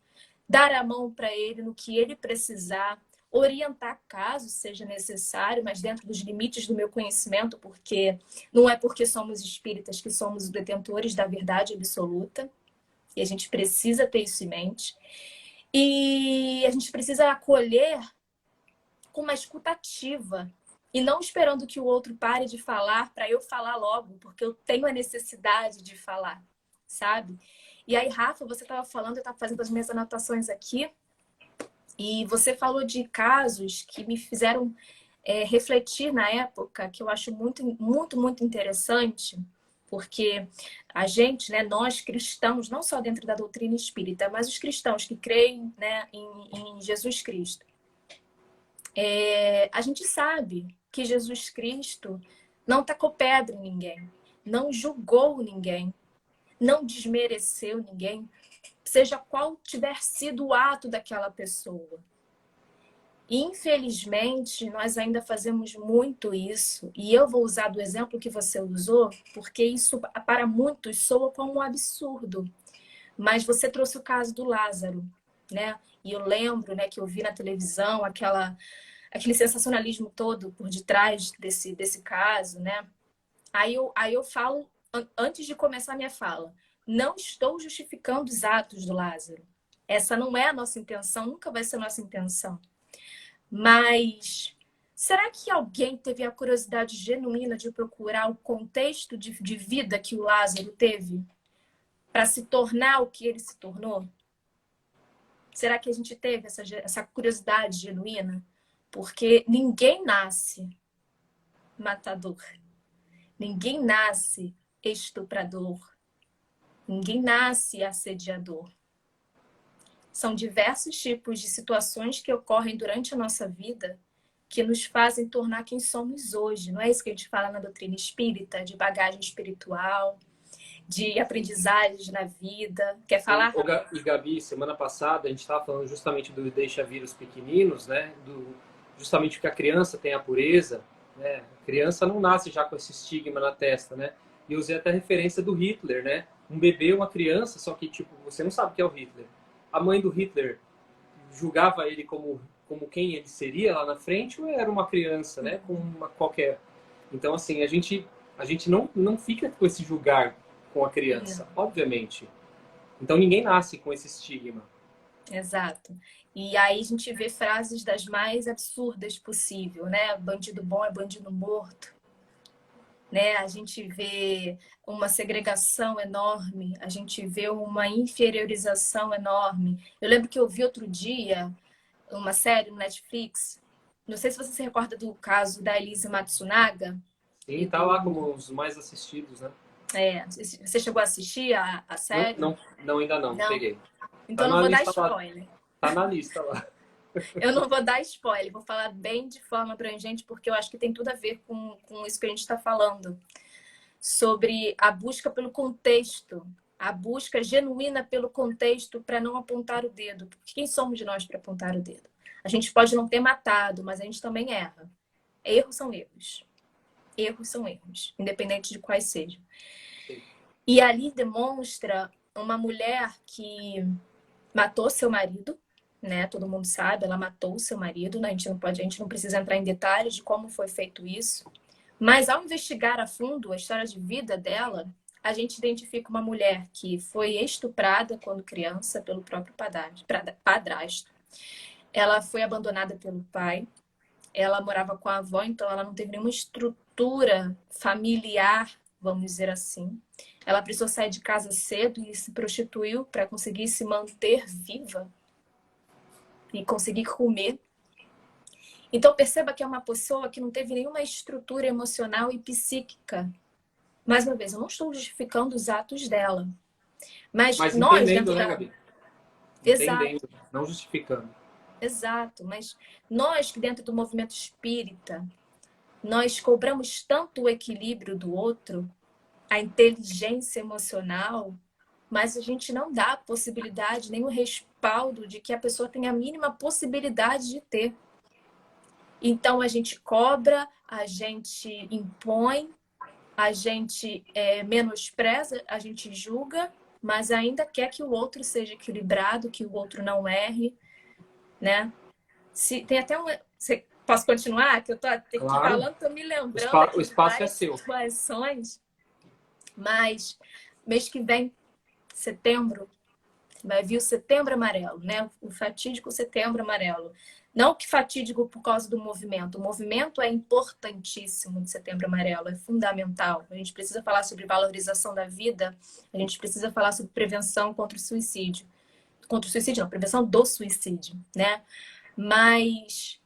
S2: dar a mão para ele no que ele precisar, orientar caso seja necessário, mas dentro dos limites do meu conhecimento, porque não é porque somos espíritas que somos os detentores da verdade absoluta, e a gente precisa ter isso em mente. E a gente precisa acolher com uma escuta ativa, e não esperando que o outro pare de falar para eu falar logo, porque eu tenho a necessidade de falar, sabe? E aí, Rafa, você estava falando, eu estava fazendo as minhas anotações aqui, e você falou de casos que me fizeram refletir na época, que eu acho muito, muito, muito interessante, porque a gente, né, nós cristãos, não só dentro da doutrina espírita, mas os cristãos que creem, né, em Jesus Cristo, a gente sabe que Jesus Cristo não tacou pedra em ninguém, não julgou ninguém, não desmereceu ninguém, seja qual tiver sido o ato daquela pessoa. Infelizmente, nós ainda fazemos muito isso, e eu vou usar do exemplo que você usou, porque isso para muitos soa como um absurdo. Mas você trouxe o caso do Lázaro, né? E eu lembro, né, que eu vi na televisão aquele sensacionalismo todo por detrás desse caso, né? Aí eu falo, antes de começar a minha fala, não estou justificando os atos do Lázaro. Essa não é a nossa intenção, nunca vai ser a nossa intenção. Mas será que alguém teve a curiosidade genuína de procurar o contexto de vida que o Lázaro teve para se tornar o que ele se tornou? Será que a gente teve essa curiosidade genuína? Porque ninguém nasce matador. Ninguém nasce estuprador. Ninguém nasce assediador. São diversos tipos de situações que ocorrem durante a nossa vida que nos fazem tornar quem somos hoje. Não é isso que a gente fala na doutrina espírita, de bagagem espiritual, de aprendizagens na vida. Quer falar?
S1: E Gabi, semana passada a gente estava falando justamente do deixa vir os pequeninos, né? Justamente porque a criança tem a pureza, né? A criança não nasce já com esse estigma na testa, né? E eu usei até a referência do Hitler, né? Um bebê, uma criança, só que tipo você não sabe o que é o Hitler. A mãe do Hitler julgava ele como quem ele seria lá na frente, ou era uma criança, né? Como uma qualquer. Então assim a gente não fica com esse julgar com a criança, obviamente. Então ninguém nasce com esse estigma.
S2: Exato. E aí a gente vê frases das mais absurdas possível, né? Bandido bom é bandido morto. Né? A gente vê uma segregação enorme, a gente vê uma inferiorização enorme. Eu lembro que eu vi outro dia uma série no Netflix, não sei se você se recorda do caso da Elise Matsunaga.
S1: Sim, tá lá como os mais assistidos, né?
S2: Você chegou a assistir a
S1: Não,
S2: série?
S1: não, não, ainda não,
S2: Não?
S1: peguei. Tá
S2: Então não
S1: na
S2: vou dar
S1: lista lá.
S2: spoiler.
S1: Tá na lista lá.
S2: Eu não vou dar spoiler, vou falar bem de forma abrangente, porque eu acho que tem tudo a ver com isso que a gente está falando. Sobre a busca pelo contexto, a busca genuína pelo contexto para não apontar o dedo. Porque quem somos nós para apontar o dedo? A gente pode não ter matado, mas a gente também erra. Erros são erros. Erros são erros, independente de quais sejam.
S1: Sim.
S2: E ali demonstra uma mulher que matou seu marido, né? Todo mundo sabe, ela matou seu marido, né? A gente não precisa entrar em detalhes de como foi feito isso. Mas ao investigar a fundo a história de vida dela, a gente identifica uma mulher que foi estuprada quando criança pelo próprio padrasto. Ela foi abandonada pelo pai. Ela morava com a avó, então ela não teve nenhuma estrutura familiar, vamos dizer assim. Ela precisou sair de casa cedo e se prostituiu para conseguir se manter viva e conseguir comer. Então perceba que é uma pessoa que não teve nenhuma estrutura emocional e psíquica. Mais uma vez, eu não estou justificando os atos dela. Mas
S1: Mas
S2: nós,
S1: entendendo,
S2: dentro
S1: né,
S2: da...
S1: Gabi?
S2: Exato,
S1: Entendendo, não justificando.
S2: exato. Mas nós que dentro do movimento espírita, nós cobramos tanto o equilíbrio do outro, a inteligência emocional, mas a gente não dá a possibilidade, nem o respaldo de que a pessoa tenha a mínima possibilidade de ter. Então a gente cobra, a gente impõe, a gente menospreza, a gente julga, mas ainda quer que o outro seja equilibrado, que o outro não erre, né? Tem até um... Posso continuar? Que eu tô aqui
S1: Claro,
S2: falando, tô me lembrando
S1: o
S2: aqui de
S1: espaço é
S2: várias
S1: seu.
S2: situações, mas mês que vem, setembro, vai vir o Setembro Amarelo, né? O fatídico Setembro Amarelo. Não que fatídico por causa do movimento. O movimento é importantíssimo de Setembro Amarelo, é fundamental. A gente precisa falar sobre valorização da vida, a gente precisa falar sobre prevenção contra o suicídio. Contra o suicídio, não, prevenção do suicídio, né? Mas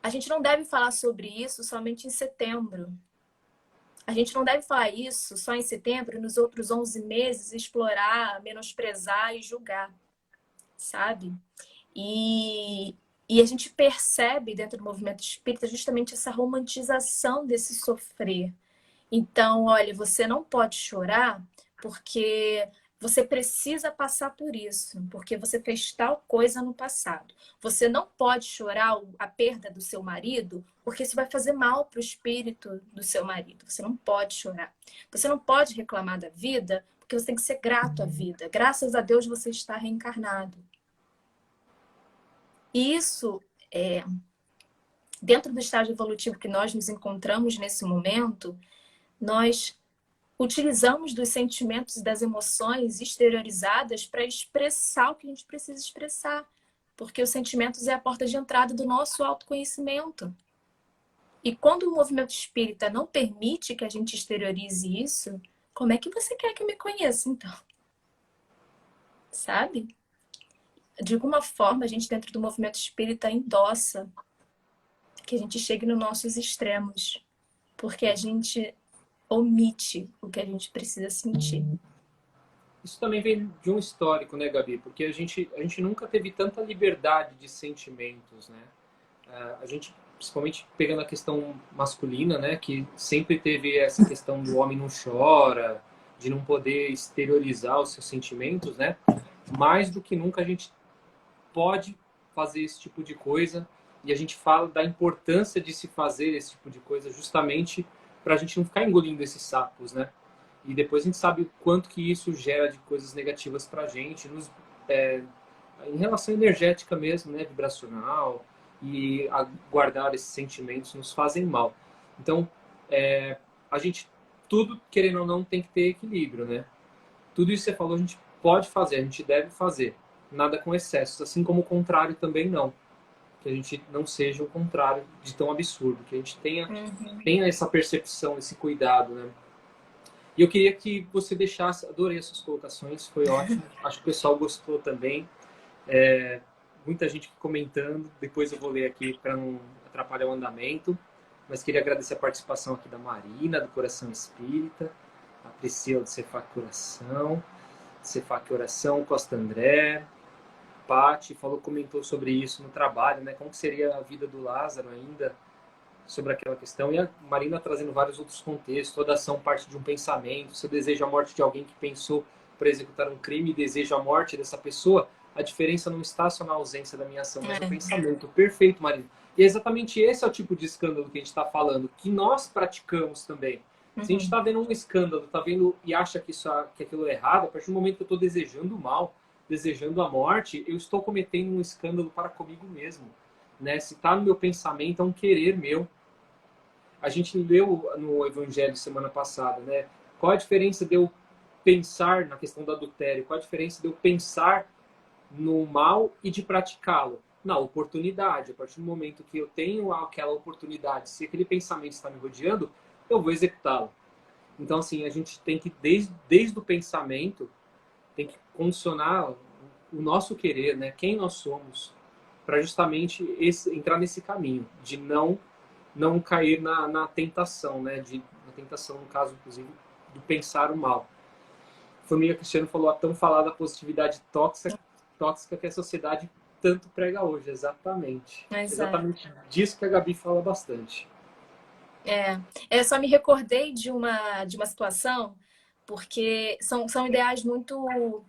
S2: a gente não deve falar sobre isso somente em setembro. A gente não deve falar isso só em setembro e nos outros 11 meses explorar, menosprezar e julgar, sabe? E a gente percebe dentro do movimento espírita justamente essa romantização desse sofrer. Então, olha, você não pode chorar porque você precisa passar por isso, porque você fez tal coisa no passado. Você não pode chorar a perda do seu marido, porque isso vai fazer mal para o espírito do seu marido. Você não pode chorar. Você não pode reclamar da vida, porque você tem que ser grato à vida. Graças a Deus você está reencarnado. E isso, dentro do estágio evolutivo que nós nos encontramos nesse momento, nós utilizamos dos sentimentos e das emoções exteriorizadas para expressar o que a gente precisa expressar. Porque os sentimentos é a porta de entrada do nosso autoconhecimento. E quando o movimento espírita não permite que a gente exteriorize isso, como é que você quer que eu me conheça, então? Sabe? De alguma forma, a gente dentro do movimento espírita endossa que a gente chegue nos nossos extremos. Porque a gente omite o que a gente precisa sentir.
S1: Isso também vem de um histórico, né, Gabi? Porque a gente nunca teve tanta liberdade de sentimentos, né? A gente, principalmente pegando a questão masculina, né, que sempre teve essa questão do homem não chora, de não poder exteriorizar os seus sentimentos, né? Mais do que nunca a gente pode fazer esse tipo de coisa e a gente fala da importância de se fazer esse tipo de coisa justamente para a gente não ficar engolindo esses sapos, né? E depois a gente sabe o quanto que isso gera de coisas negativas para a gente, em relação energética mesmo, né? Vibracional, e guardar esses sentimentos nos fazem mal. Então, a gente, tudo, querendo ou não, tem que ter equilíbrio, né? Tudo isso que você falou, a gente pode fazer, a gente deve fazer. Nada com excessos, assim como o contrário também não. Que a gente não seja o contrário de tão absurdo, que a gente tenha essa percepção, esse cuidado, né? E eu queria que você deixasse, adorei as suas colocações, foi ótimo, acho que o pessoal gostou também. Muita gente comentando, depois eu vou ler aqui para não atrapalhar o andamento, mas queria agradecer a participação aqui da Marina, do Coração Espírita, a Priscila do Cefac Oração, Cefac Oração, Costa André, Paty comentou sobre isso no trabalho, né? Como que seria a vida do Lázaro ainda sobre aquela questão, e a Marina trazendo vários outros contextos. Toda ação parte de um pensamento. Se eu desejo a morte de alguém que pensou para executar um crime e desejo a morte dessa pessoa, a diferença não está só na ausência da minha ação, mas no pensamento. Perfeito, Marina. E é exatamente esse é o tipo de escândalo que a gente está falando, que nós praticamos também. Se a gente está vendo um escândalo, está vendo e acha que aquilo é errado, a partir do momento que eu estou desejando o mal, desejando a morte, eu estou cometendo um escândalo para comigo mesmo. Né? Se está no meu pensamento, é um querer meu. A gente leu no Evangelho semana passada, né? Qual a diferença de eu pensar na questão do adultério? Qual a diferença de eu pensar no mal e de praticá-lo? Na oportunidade. A partir do momento que eu tenho aquela oportunidade, se aquele pensamento está me rodeando, eu vou executá-lo. Então, assim, a gente tem que, desde o pensamento, tem que condicionar o nosso querer, né? Quem nós somos, para justamente entrar nesse caminho de não cair na tentação, né? Na tentação, no caso, inclusive, do pensar o mal. A família Cristiano falou a tão falada positividade tóxica que a sociedade tanto prega hoje. Exatamente. Exatamente disso que a Gabi fala bastante.
S2: Eu só me recordei de uma situação, porque são ideais muito,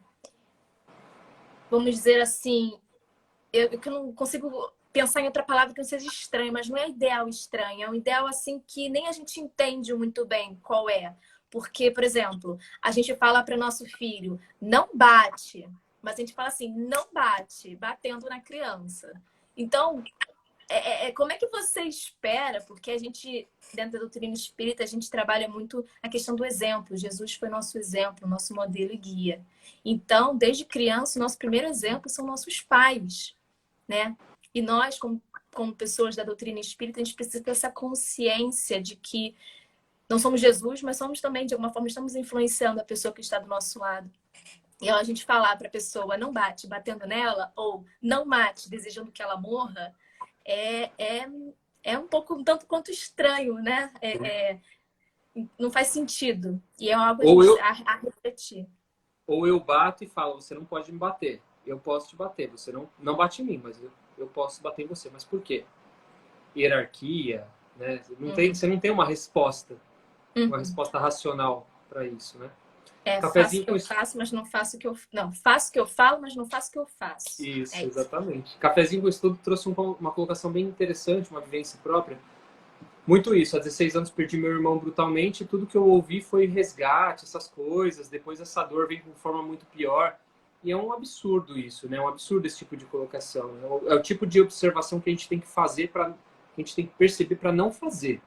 S2: vamos dizer assim, eu não consigo pensar em outra palavra que não seja estranho, mas não é ideal estranho, é um ideal assim que nem a gente entende muito bem qual é. Porque, por exemplo, a gente fala para nosso filho, não bate, mas a gente fala assim, não bate, batendo na criança. Então, como é que você espera? Porque a gente, dentro da doutrina espírita, a gente trabalha muito a questão do exemplo. Jesus foi nosso exemplo, nosso modelo e guia. Então, desde criança, o nosso primeiro exemplo são nossos pais, né? E nós, como pessoas da doutrina espírita, a gente precisa ter essa consciência de que não somos Jesus, mas somos também, de alguma forma, estamos influenciando a pessoa que está do nosso lado. E ao a gente falar para a pessoa, não bate, batendo nela, ou não mate, desejando que ela morra, é um pouco, um tanto quanto estranho, né? Não faz sentido. E é algo a refletir.
S1: Ou eu bato e falo, você não pode me bater. Eu posso te bater. Você não bate em mim, mas eu posso bater em você. Mas por quê? Hierarquia, né? Você não tem uma resposta racional para isso, né?
S2: Faço o que eu faço, mas não faço o que eu... Não, faço o que eu falo, mas não faço o que eu faço.
S1: Isso, exatamente. Cafezinho com Estudo trouxe uma colocação bem interessante, uma vivência própria. Muito isso. Há 16 anos perdi meu irmão brutalmente e tudo que eu ouvi foi resgate, essas coisas. Depois essa dor vem com forma muito pior. E é um absurdo isso, né? É um absurdo esse tipo de colocação. É o tipo de observação que a gente tem que fazer, que a gente tem que perceber para não fazer.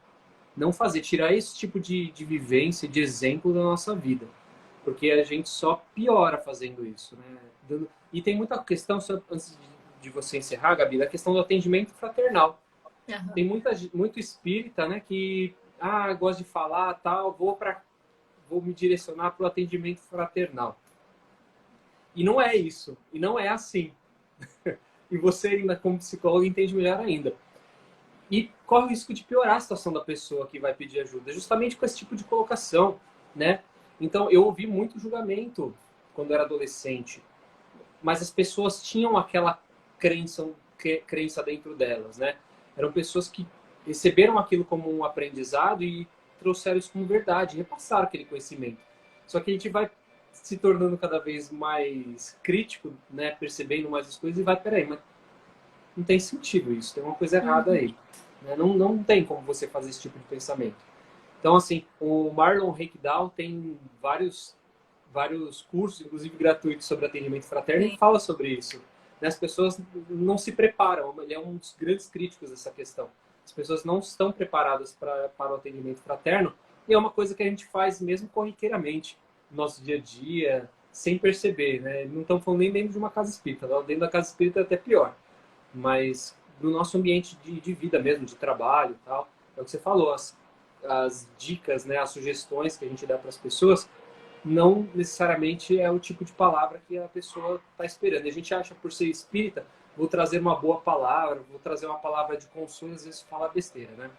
S1: Não fazer, tirar esse tipo de vivência, de exemplo da nossa vida. Porque a gente só piora fazendo isso, né? E tem muita questão, só antes de você encerrar, Gabi, da questão do atendimento fraternal. Uhum. Tem muito espírita, né, que gosta de falar, tal, vou me direcionar para o atendimento fraternal. E não é isso, e não é assim. E você ainda como psicólogo entende melhor ainda. E corre o risco de piorar a situação da pessoa que vai pedir ajuda, justamente com esse tipo de colocação, né? Então, eu ouvi muito julgamento quando eu era adolescente, mas as pessoas tinham aquela crença dentro delas, né? Eram pessoas que receberam aquilo como um aprendizado e trouxeram isso como verdade, repassaram aquele conhecimento. Só que a gente vai se tornando cada vez mais crítico, né? Percebendo mais as coisas e peraí, mas não tem sentido isso, tem uma coisa errada aí. Né? Não tem como você fazer esse tipo de pensamento. Então, assim, o Marlon Reikdal tem vários cursos, inclusive gratuitos, sobre atendimento fraterno e fala sobre isso. As pessoas não se preparam, ele é um dos grandes críticos dessa questão. As pessoas não estão preparadas para o atendimento fraterno e é uma coisa que a gente faz mesmo corriqueiramente no nosso dia a dia, sem perceber. Né? Não estamos falando nem dentro de uma casa espírita, dentro da casa espírita é até pior. Mas no nosso ambiente de vida mesmo, de trabalho e tal, é o que você falou, as dicas, né, as sugestões que a gente dá para as pessoas não necessariamente é o tipo de palavra que a pessoa está esperando. E a gente acha, por ser espírita, vou trazer uma boa palavra, vou trazer uma palavra de consolo, às vezes fala besteira, né?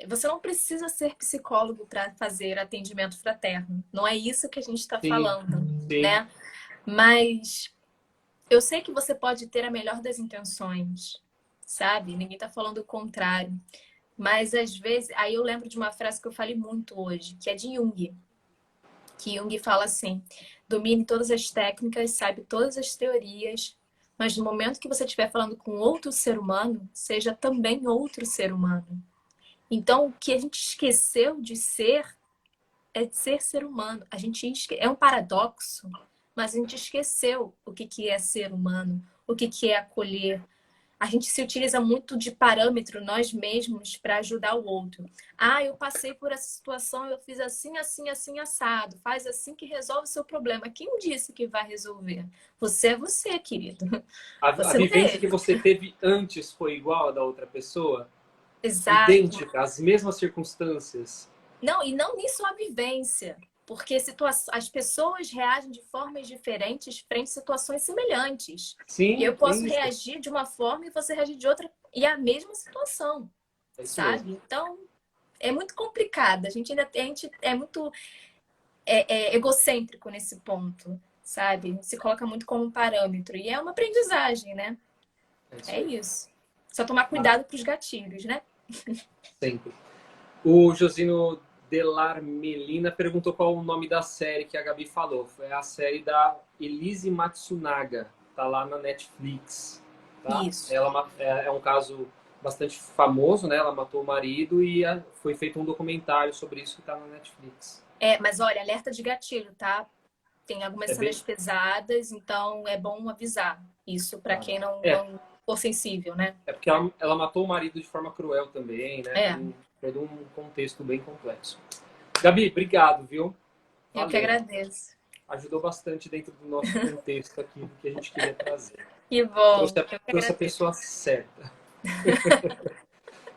S2: você não precisa ser psicólogo para fazer atendimento fraterno. Não é isso que a gente está
S1: Sim,
S2: falando,
S1: sim.
S2: né? Mas eu sei que você pode ter a melhor das intenções, sabe? Ninguém está falando o contrário. Mas às vezes, aí eu lembro de uma frase que eu falei muito hoje, que é de Jung, que Jung fala assim: domine todas as técnicas, sabe todas as teorias, mas no momento que você estiver falando com outro ser humano, seja também outro ser humano. Então, o que a gente esqueceu de ser é de ser humano. A gente é um paradoxo, mas a gente esqueceu o que é ser humano, o que é acolher. A gente se utiliza muito de parâmetro nós mesmos para ajudar o outro. Ah, eu passei por essa situação, eu fiz assim, assim, assim, assado. Faz assim que resolve o seu problema. Quem disse que vai resolver? Você é você, querido.
S1: A
S2: Você não é
S1: vivência que
S2: ele.
S1: você teve antes foi igual à da outra pessoa?
S2: Exato.
S1: Idêntica, as mesmas circunstâncias?
S2: Não, e não nisso a vivência. Porque as pessoas reagem de formas diferentes frente a situações semelhantes. Eu
S1: Sim, é
S2: posso
S1: isso.
S2: reagir de uma forma e você reagir de outra, e é a mesma situação,
S1: É isso mesmo.
S2: sabe? Então, é muito complicado. A gente é muito egocêntrico nesse ponto, sabe? Se coloca muito como um parâmetro. E é uma aprendizagem, né?
S1: É isso
S2: É
S1: aí.
S2: isso. Só tomar
S1: Mara-
S2: cuidado para os gatilhos, né?
S1: Sempre. O Josino Delar Melina perguntou qual o nome da série que a Gabi falou. Foi a série da Elise Matsunaga. Tá lá na Netflix. Tá?
S2: Isso.
S1: É um caso bastante famoso, né? Ela matou o marido e foi feito um documentário sobre isso que tá na Netflix.
S2: Mas olha, alerta de gatilho, tá? Tem algumas
S1: É
S2: cenas
S1: bem.
S2: pesadas, então é bom avisar isso para
S1: Tá.
S2: quem
S1: É,
S2: não for sensível, né?
S1: é porque ela matou o marido de forma cruel também, né?
S2: É,
S1: Tem todo um contexto bem complexo. Gabi, obrigado, viu?
S2: eu que
S1: Valeu.
S2: agradeço.
S1: Ajudou bastante dentro do nosso contexto aqui, do que a gente queria trazer.
S2: Que bom,
S1: Trouxe
S2: eu que
S1: trouxe a
S2: agradeço.
S1: pessoa certa.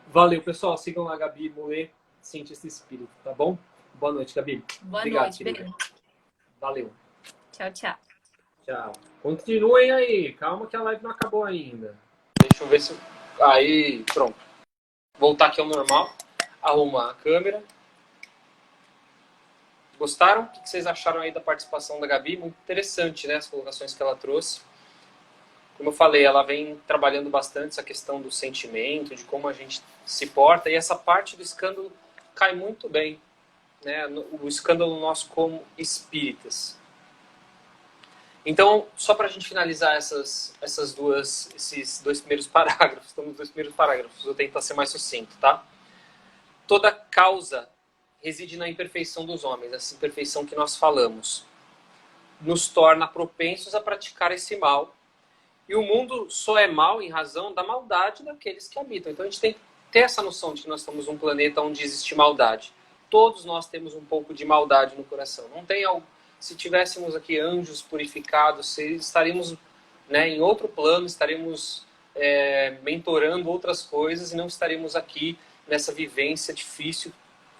S1: Valeu, pessoal. Sigam a Gabi Molet, Cientista Espírito, tá bom? Boa noite, Gabi.
S2: Boa
S1: Obrigado,
S2: noite,
S1: querida.
S2: beijo.
S1: Valeu.
S2: Tchau, tchau.
S1: Tchau. Continuem aí. Calma que a live não acabou ainda. Deixa eu ver se... Aí, pronto. Voltar aqui ao normal. Arrumar a câmera. Gostaram? O que vocês acharam aí da participação da Gabi? Muito interessante, né? As colocações que ela trouxe. Como eu falei, ela vem trabalhando bastante essa questão do sentimento, de como a gente se porta, e essa parte do escândalo cai muito bem, né? O escândalo nosso como espíritas. Então, só para a gente finalizar esses dois primeiros parágrafos, estamos nos dois primeiros parágrafos, vou tentar ser mais sucinto, tá? Toda causa reside na imperfeição dos homens, essa imperfeição que nós falamos, nos torna propensos a praticar esse mal. E o mundo só é mal em razão da maldade daqueles que habitam. Então a gente tem que ter essa noção de que nós estamos num planeta onde existe maldade. Todos nós temos um pouco de maldade no coração. Não tem algo. Se tivéssemos aqui anjos purificados, estaríamos, né, em outro plano, estaríamos mentorando outras coisas e não estaríamos aqui nessa vivência difícil,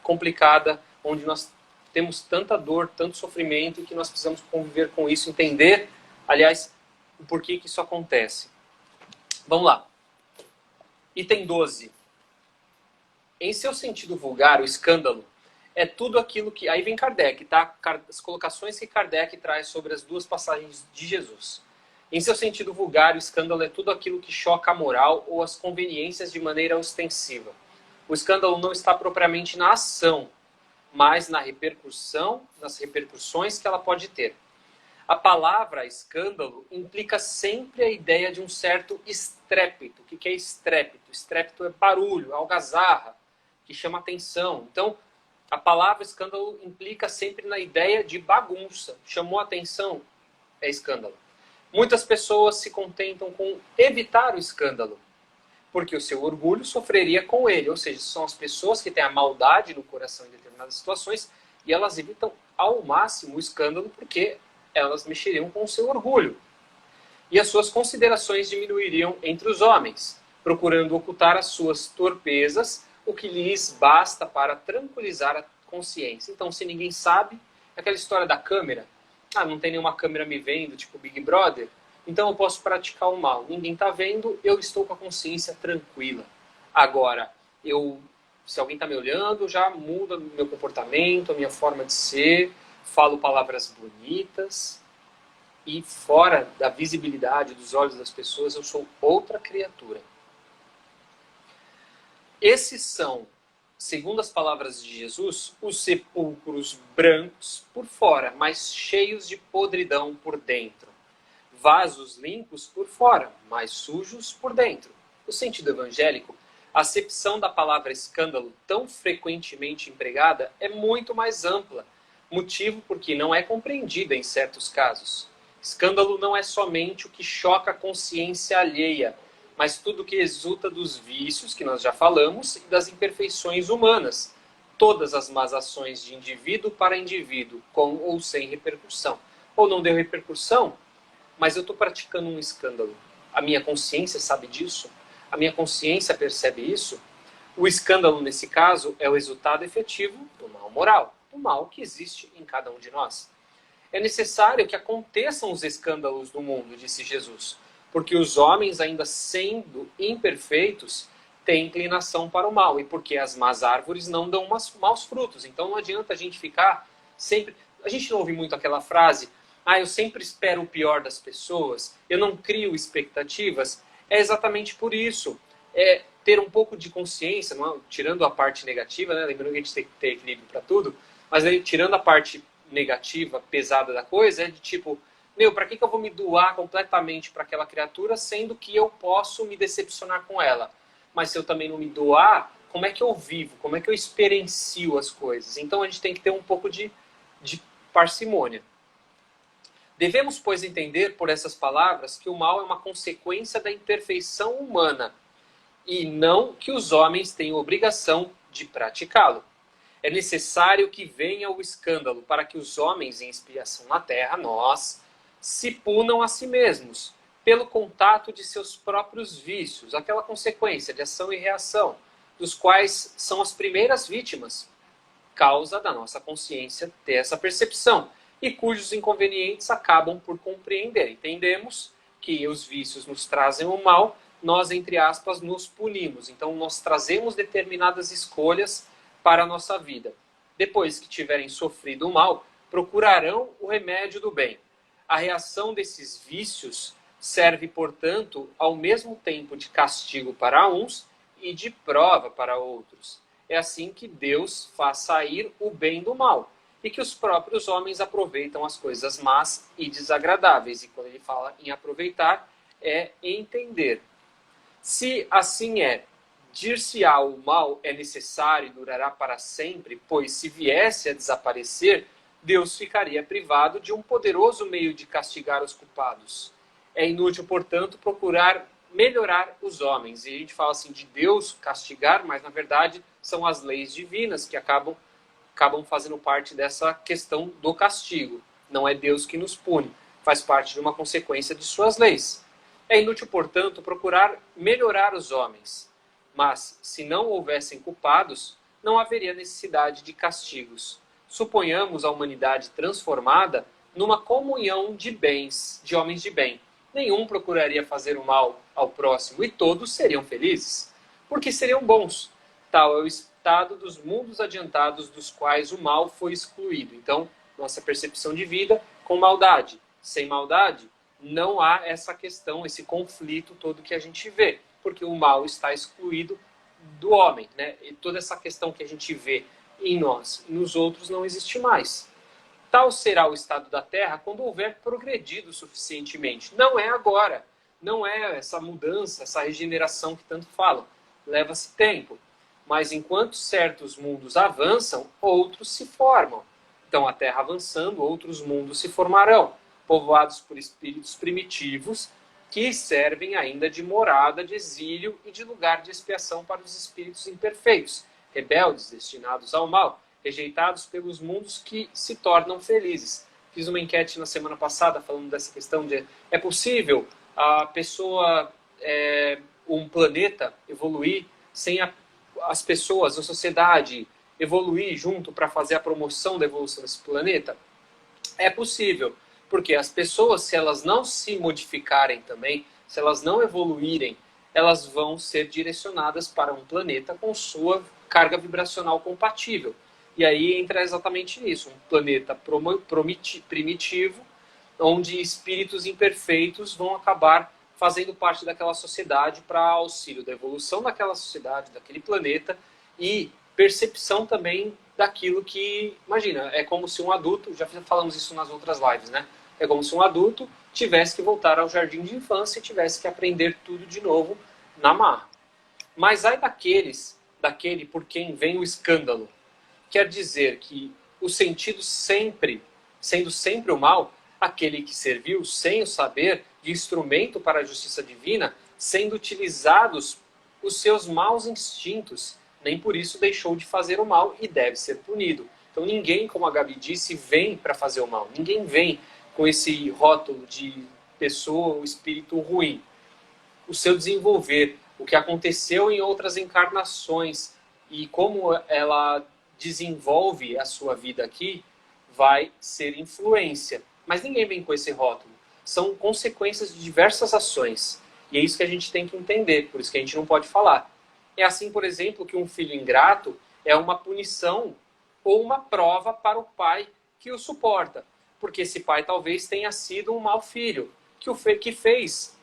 S1: complicada, onde nós temos tanta dor, tanto sofrimento, e que nós precisamos conviver com isso, entender, aliás, o porquê que isso acontece. Vamos lá. Item 12. Em seu sentido vulgar, o escândalo é tudo aquilo que... Aí vem Kardec, tá? As colocações que Kardec traz sobre as duas passagens de Jesus. Em seu sentido vulgar, o escândalo é tudo aquilo que choca a moral ou as conveniências de maneira ostensiva. O escândalo não está propriamente na ação, mas na repercussão, nas repercussões que ela pode ter. A palavra escândalo implica sempre a ideia de um certo estrépito. O que é estrépito? Estrépito é barulho, algazarra, que chama atenção. Então, a palavra escândalo implica sempre na ideia de bagunça. Chamou atenção? É escândalo. Muitas pessoas se contentam com evitar o escândalo, porque o seu orgulho sofreria com ele. Ou seja, são as pessoas que têm a maldade no coração em determinadas situações e elas evitam ao máximo o escândalo porque elas mexeriam com o seu orgulho. E as suas considerações diminuiriam entre os homens, procurando ocultar as suas torpezas, o que lhes basta para tranquilizar a consciência. Então, se ninguém sabe, aquela história da câmera, não tem nenhuma câmera me vendo, tipo Big Brother, então eu posso praticar o mal. Ninguém está vendo, eu estou com a consciência tranquila. Agora, se alguém está me olhando, já muda meu comportamento, a minha forma de ser, falo palavras bonitas, e fora da visibilidade dos olhos das pessoas, eu sou outra criatura. Esses são, segundo as palavras de Jesus, os sepulcros brancos por fora, mas cheios de podridão por dentro. Vasos limpos por fora, mas sujos por dentro. No sentido evangélico, a acepção da palavra escândalo, tão frequentemente empregada, é muito mais ampla, motivo porque não é compreendida em certos casos. Escândalo não é somente o que choca a consciência alheia, mas tudo que resulta dos vícios, que nós já falamos, e das imperfeições humanas. Todas as más ações de indivíduo para indivíduo, com ou sem repercussão. Ou não deu repercussão, mas eu estou praticando um escândalo. A minha consciência sabe disso? A minha consciência percebe isso? O escândalo, nesse caso, é o resultado efetivo do mal moral, do mal que existe em cada um de nós. É necessário que aconteçam os escândalos do mundo, disse Jesus, porque os homens, ainda sendo imperfeitos, têm inclinação para o mal, e porque as más árvores não dão maus frutos. Então não adianta a gente ficar sempre... A gente não ouve muito aquela frase, eu sempre espero o pior das pessoas, eu não crio expectativas. É exatamente por isso. É ter um pouco de consciência, tirando a parte negativa, né? Lembrando que a gente tem que ter equilíbrio para tudo, mas aí, tirando a parte negativa, pesada da coisa, é de tipo, para que eu vou me doar completamente para aquela criatura, sendo que eu posso me decepcionar com ela? Mas se eu também não me doar, como é que eu vivo? Como é que eu experiencio as coisas? Então a gente tem que ter um pouco de parcimônia. Devemos, pois, entender por essas palavras que o mal é uma consequência da imperfeição humana e não que os homens tenham obrigação de praticá-lo. É necessário que venha o escândalo para que os homens em expiação na terra, nós, se punam a si mesmos, pelo contato de seus próprios vícios, aquela consequência de ação e reação, dos quais são as primeiras vítimas, causa da nossa consciência ter essa percepção, e cujos inconvenientes acabam por compreender. Entendemos que os vícios nos trazem o mal, nós, entre aspas, nos punimos. Então, nós trazemos determinadas escolhas para a nossa vida. Depois que tiverem sofrido o mal, procurarão o remédio do bem. A reação desses vícios serve, portanto, ao mesmo tempo de castigo para uns e de prova para outros. É assim que Deus faz sair o bem do mal, e que os próprios homens aproveitam as coisas más e desagradáveis. E quando ele fala em aproveitar, é entender. Se assim é, dir-se-á o mal é necessário e durará para sempre, pois se viesse a desaparecer, Deus ficaria privado de um poderoso meio de castigar os culpados. É inútil, portanto, procurar melhorar os homens. E a gente fala assim de Deus castigar, mas na verdade são as leis divinas que acabam fazendo parte dessa questão do castigo. Não é Deus que nos pune, faz parte de uma consequência de suas leis. É inútil, portanto, procurar melhorar os homens. Mas, se não houvessem culpados, não haveria necessidade de castigos. Suponhamos a humanidade transformada numa comunhão de bens, de homens de bem. Nenhum procuraria fazer o mal ao próximo e todos seriam felizes, porque seriam bons. Tal é o estado dos mundos adiantados dos quais o mal foi excluído. Então, nossa percepção de vida com maldade. Sem maldade, não há essa questão, esse conflito todo que a gente vê, porque o mal está excluído do homem, né? E toda essa questão que a gente vê em nós e nos outros não existe mais. Tal será o estado da Terra quando houver progredido suficientemente. Não é agora. Não é essa mudança, essa regeneração que tanto falam. Leva-se tempo. Mas enquanto certos mundos avançam, outros se formam. Então, a Terra avançando, outros mundos se formarão, povoados por espíritos primitivos que servem ainda de morada, de exílio e de lugar de expiação para os espíritos imperfeitos, rebeldes, destinados ao mal, rejeitados pelos mundos que se tornam felizes. Fiz uma enquete na semana passada falando dessa questão de é possível a pessoa, um planeta evoluir sem as pessoas, a sociedade evoluir junto para fazer a promoção da evolução desse planeta? É possível, porque as pessoas, se elas não se modificarem também, se elas não evoluírem elas vão ser direcionadas para um planeta com sua carga vibracional compatível. E aí entra exatamente isso, um planeta primitivo, onde espíritos imperfeitos vão acabar fazendo parte daquela sociedade para auxílio da evolução daquela sociedade, daquele planeta, e percepção também daquilo que, imagina, é como se um adulto, já falamos isso nas outras lives, né? É como se um adulto tivesse que voltar ao jardim de infância e tivesse que aprender tudo de novo na marra. Mas ai daquele por quem vem o escândalo. Quer dizer que o sentido sempre, sendo sempre o mal, aquele que serviu sem o saber de instrumento para a justiça divina, sendo utilizados os seus maus instintos, nem por isso deixou de fazer o mal e deve ser punido. Então ninguém, como a Gabi disse, vem para fazer o mal. Ninguém vem com esse rótulo de pessoa ou espírito ruim. O seu desenvolver, o que aconteceu em outras encarnações e como ela desenvolve a sua vida aqui, vai ser influência. Mas ninguém vem com esse rótulo. São consequências de diversas ações. E é isso que a gente tem que entender, por isso que a gente não pode falar. É assim, por exemplo, que um filho ingrato é uma punição ou uma prova para o pai que o suporta. Porque esse pai talvez tenha sido um mau filho, que fez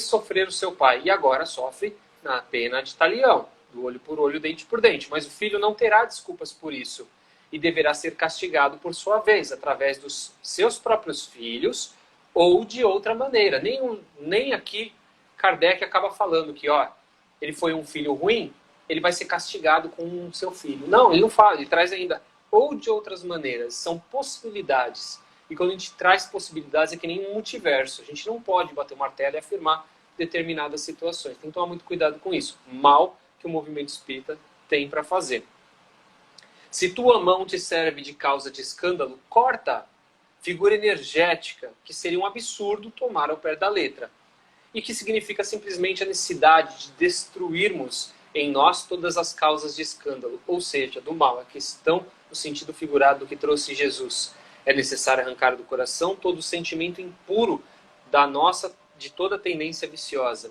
S1: sofrer o seu pai e agora sofre na pena de talião, do olho por olho, dente por dente. Mas o filho não terá desculpas por isso e deverá ser castigado por sua vez, através dos seus próprios filhos ou de outra maneira. Nem aqui Kardec acaba falando que ele foi um filho ruim, ele vai ser castigado com o seu filho. Não, ele não fala, ele traz ainda ou de outras maneiras. São possibilidades. E quando a gente traz possibilidades é que nem um multiverso. A gente não pode bater o martelo e afirmar determinadas situações. Tem que tomar muito cuidado com isso. Mal que o movimento espírita tem para fazer. Se tua mão te serve de causa de escândalo, corta. Figura energética, que seria um absurdo tomar ao pé da letra. E que significa simplesmente a necessidade de destruirmos em nós todas as causas de escândalo, ou seja, do mal, a questão no sentido figurado do que trouxe Jesus. É necessário arrancar do coração todo o sentimento impuro de toda tendência viciosa.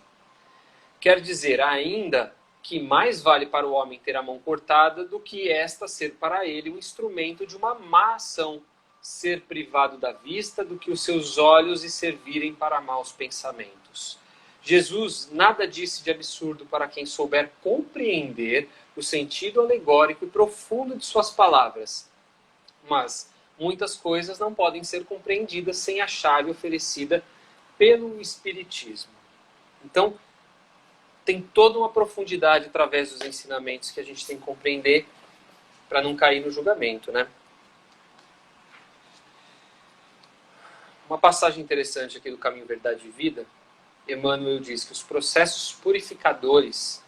S1: Quer dizer, ainda, que mais vale para o homem ter a mão cortada do que esta ser para ele o instrumento de uma má ação, ser privado da vista do que os seus olhos lhe servirem para maus pensamentos. Jesus nada disse de absurdo para quem souber compreender o sentido alegórico e profundo de suas palavras. Mas muitas coisas não podem ser compreendidas sem a chave oferecida pelo Espiritismo. Então, tem toda uma profundidade através dos ensinamentos que a gente tem que compreender para não cair no julgamento, né? Uma passagem interessante aqui do Caminho, Verdade e Vida, Emmanuel diz que os processos purificadores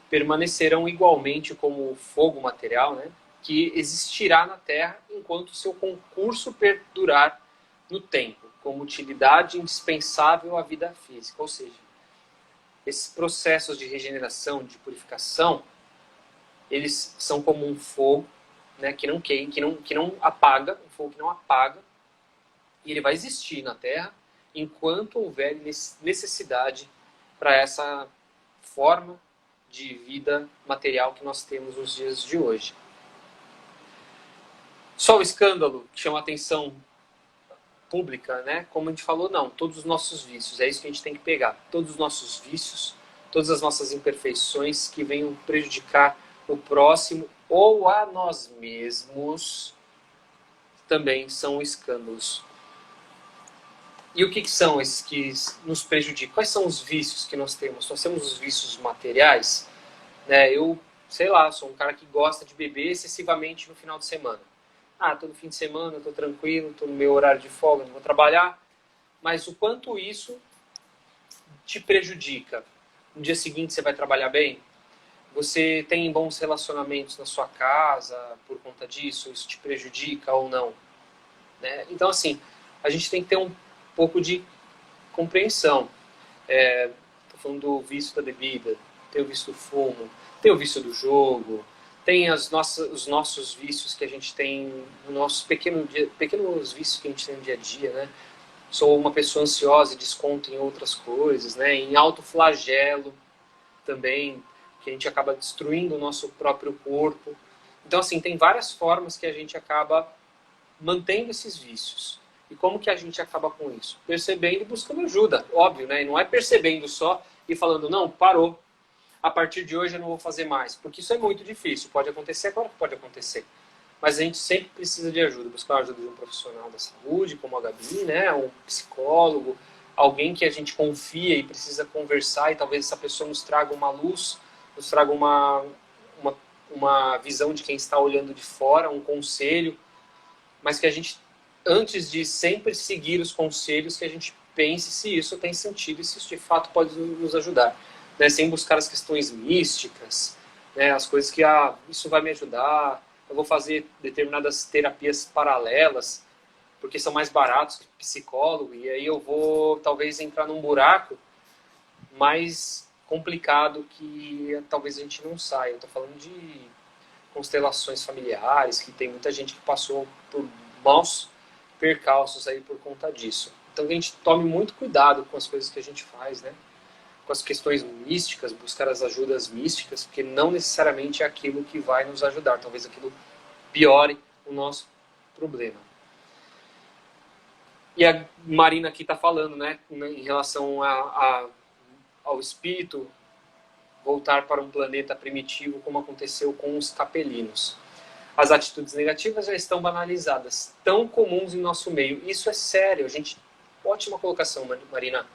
S1: permanecerão igualmente como o fogo material, né, que existirá na Terra enquanto o seu concurso perdurar no tempo, como utilidade indispensável à vida física. Ou seja, esses processos de regeneração, de purificação, eles são como um fogo, né, que não queima, que não apaga, um fogo que não apaga, e ele vai existir na Terra enquanto houver necessidade para essa forma de vida material que nós temos nos dias de hoje. Só o escândalo que chama a atenção pública, né? Como a gente falou, não, todos os nossos vícios, é isso que a gente tem que pegar. Todos os nossos vícios, todas as nossas imperfeições que venham prejudicar o próximo ou a nós mesmos também são escândalos. E o que são esses que nos prejudicam? Quais são os vícios que nós temos? Nós temos os vícios materiais, né? Eu, sei lá, sou um cara que gosta de beber excessivamente no final de semana. Todo fim de semana eu estou tranquilo, estou no meu horário de folga, não vou trabalhar. Mas o quanto isso te prejudica? No dia seguinte você vai trabalhar bem? Você tem bons relacionamentos na sua casa por conta disso? Isso te prejudica ou não? Né? Então, assim, a gente tem que ter um pouco de compreensão. Estou falando do vício da bebida, tem o vício do fumo, tem o vício do jogo, tem os nossos vícios que a gente tem, os nossos pequenos vícios que a gente tem no dia a dia, né? Sou uma pessoa ansiosa e desconto em outras coisas, né? Em autoflagelo, também, que a gente acaba destruindo o nosso próprio corpo. Então, assim, tem várias formas que a gente acaba mantendo esses vícios. E como que a gente acaba com isso? Percebendo e buscando ajuda, óbvio, né? E não é percebendo só e falando, não, parou, a partir de hoje eu não vou fazer mais. Porque isso é muito difícil. Pode acontecer, claro que pode acontecer. Mas a gente sempre precisa de ajuda. Buscar a ajuda de um profissional da saúde, como a Gabi, né? Um psicólogo, alguém que a gente confia e precisa conversar e talvez essa pessoa nos traga uma luz, nos traga uma visão de quem está olhando de fora, um conselho, mas que a gente, antes de sempre seguir os conselhos, que a gente pense se isso tem sentido e se isso de fato pode nos ajudar. Né? Sem buscar as questões místicas, né? As coisas que, isso vai me ajudar, eu vou fazer determinadas terapias paralelas, porque são mais baratos que psicólogo, e aí eu vou talvez entrar num buraco mais complicado que talvez a gente não saia. Eu estou falando de constelações familiares, que tem muita gente que passou por maus percalços aí por conta disso. Então que a gente tome muito cuidado com as coisas que a gente faz, né? Com as questões místicas, buscar as ajudas místicas, porque não necessariamente é aquilo que vai nos ajudar. Talvez aquilo piore o nosso problema. E a Marina aqui está falando, né, em relação ao espírito voltar para um planeta primitivo, como aconteceu com os capelinos. As atitudes negativas já estão banalizadas, tão comuns em nosso meio. Isso é sério. Ótima colocação, Marina.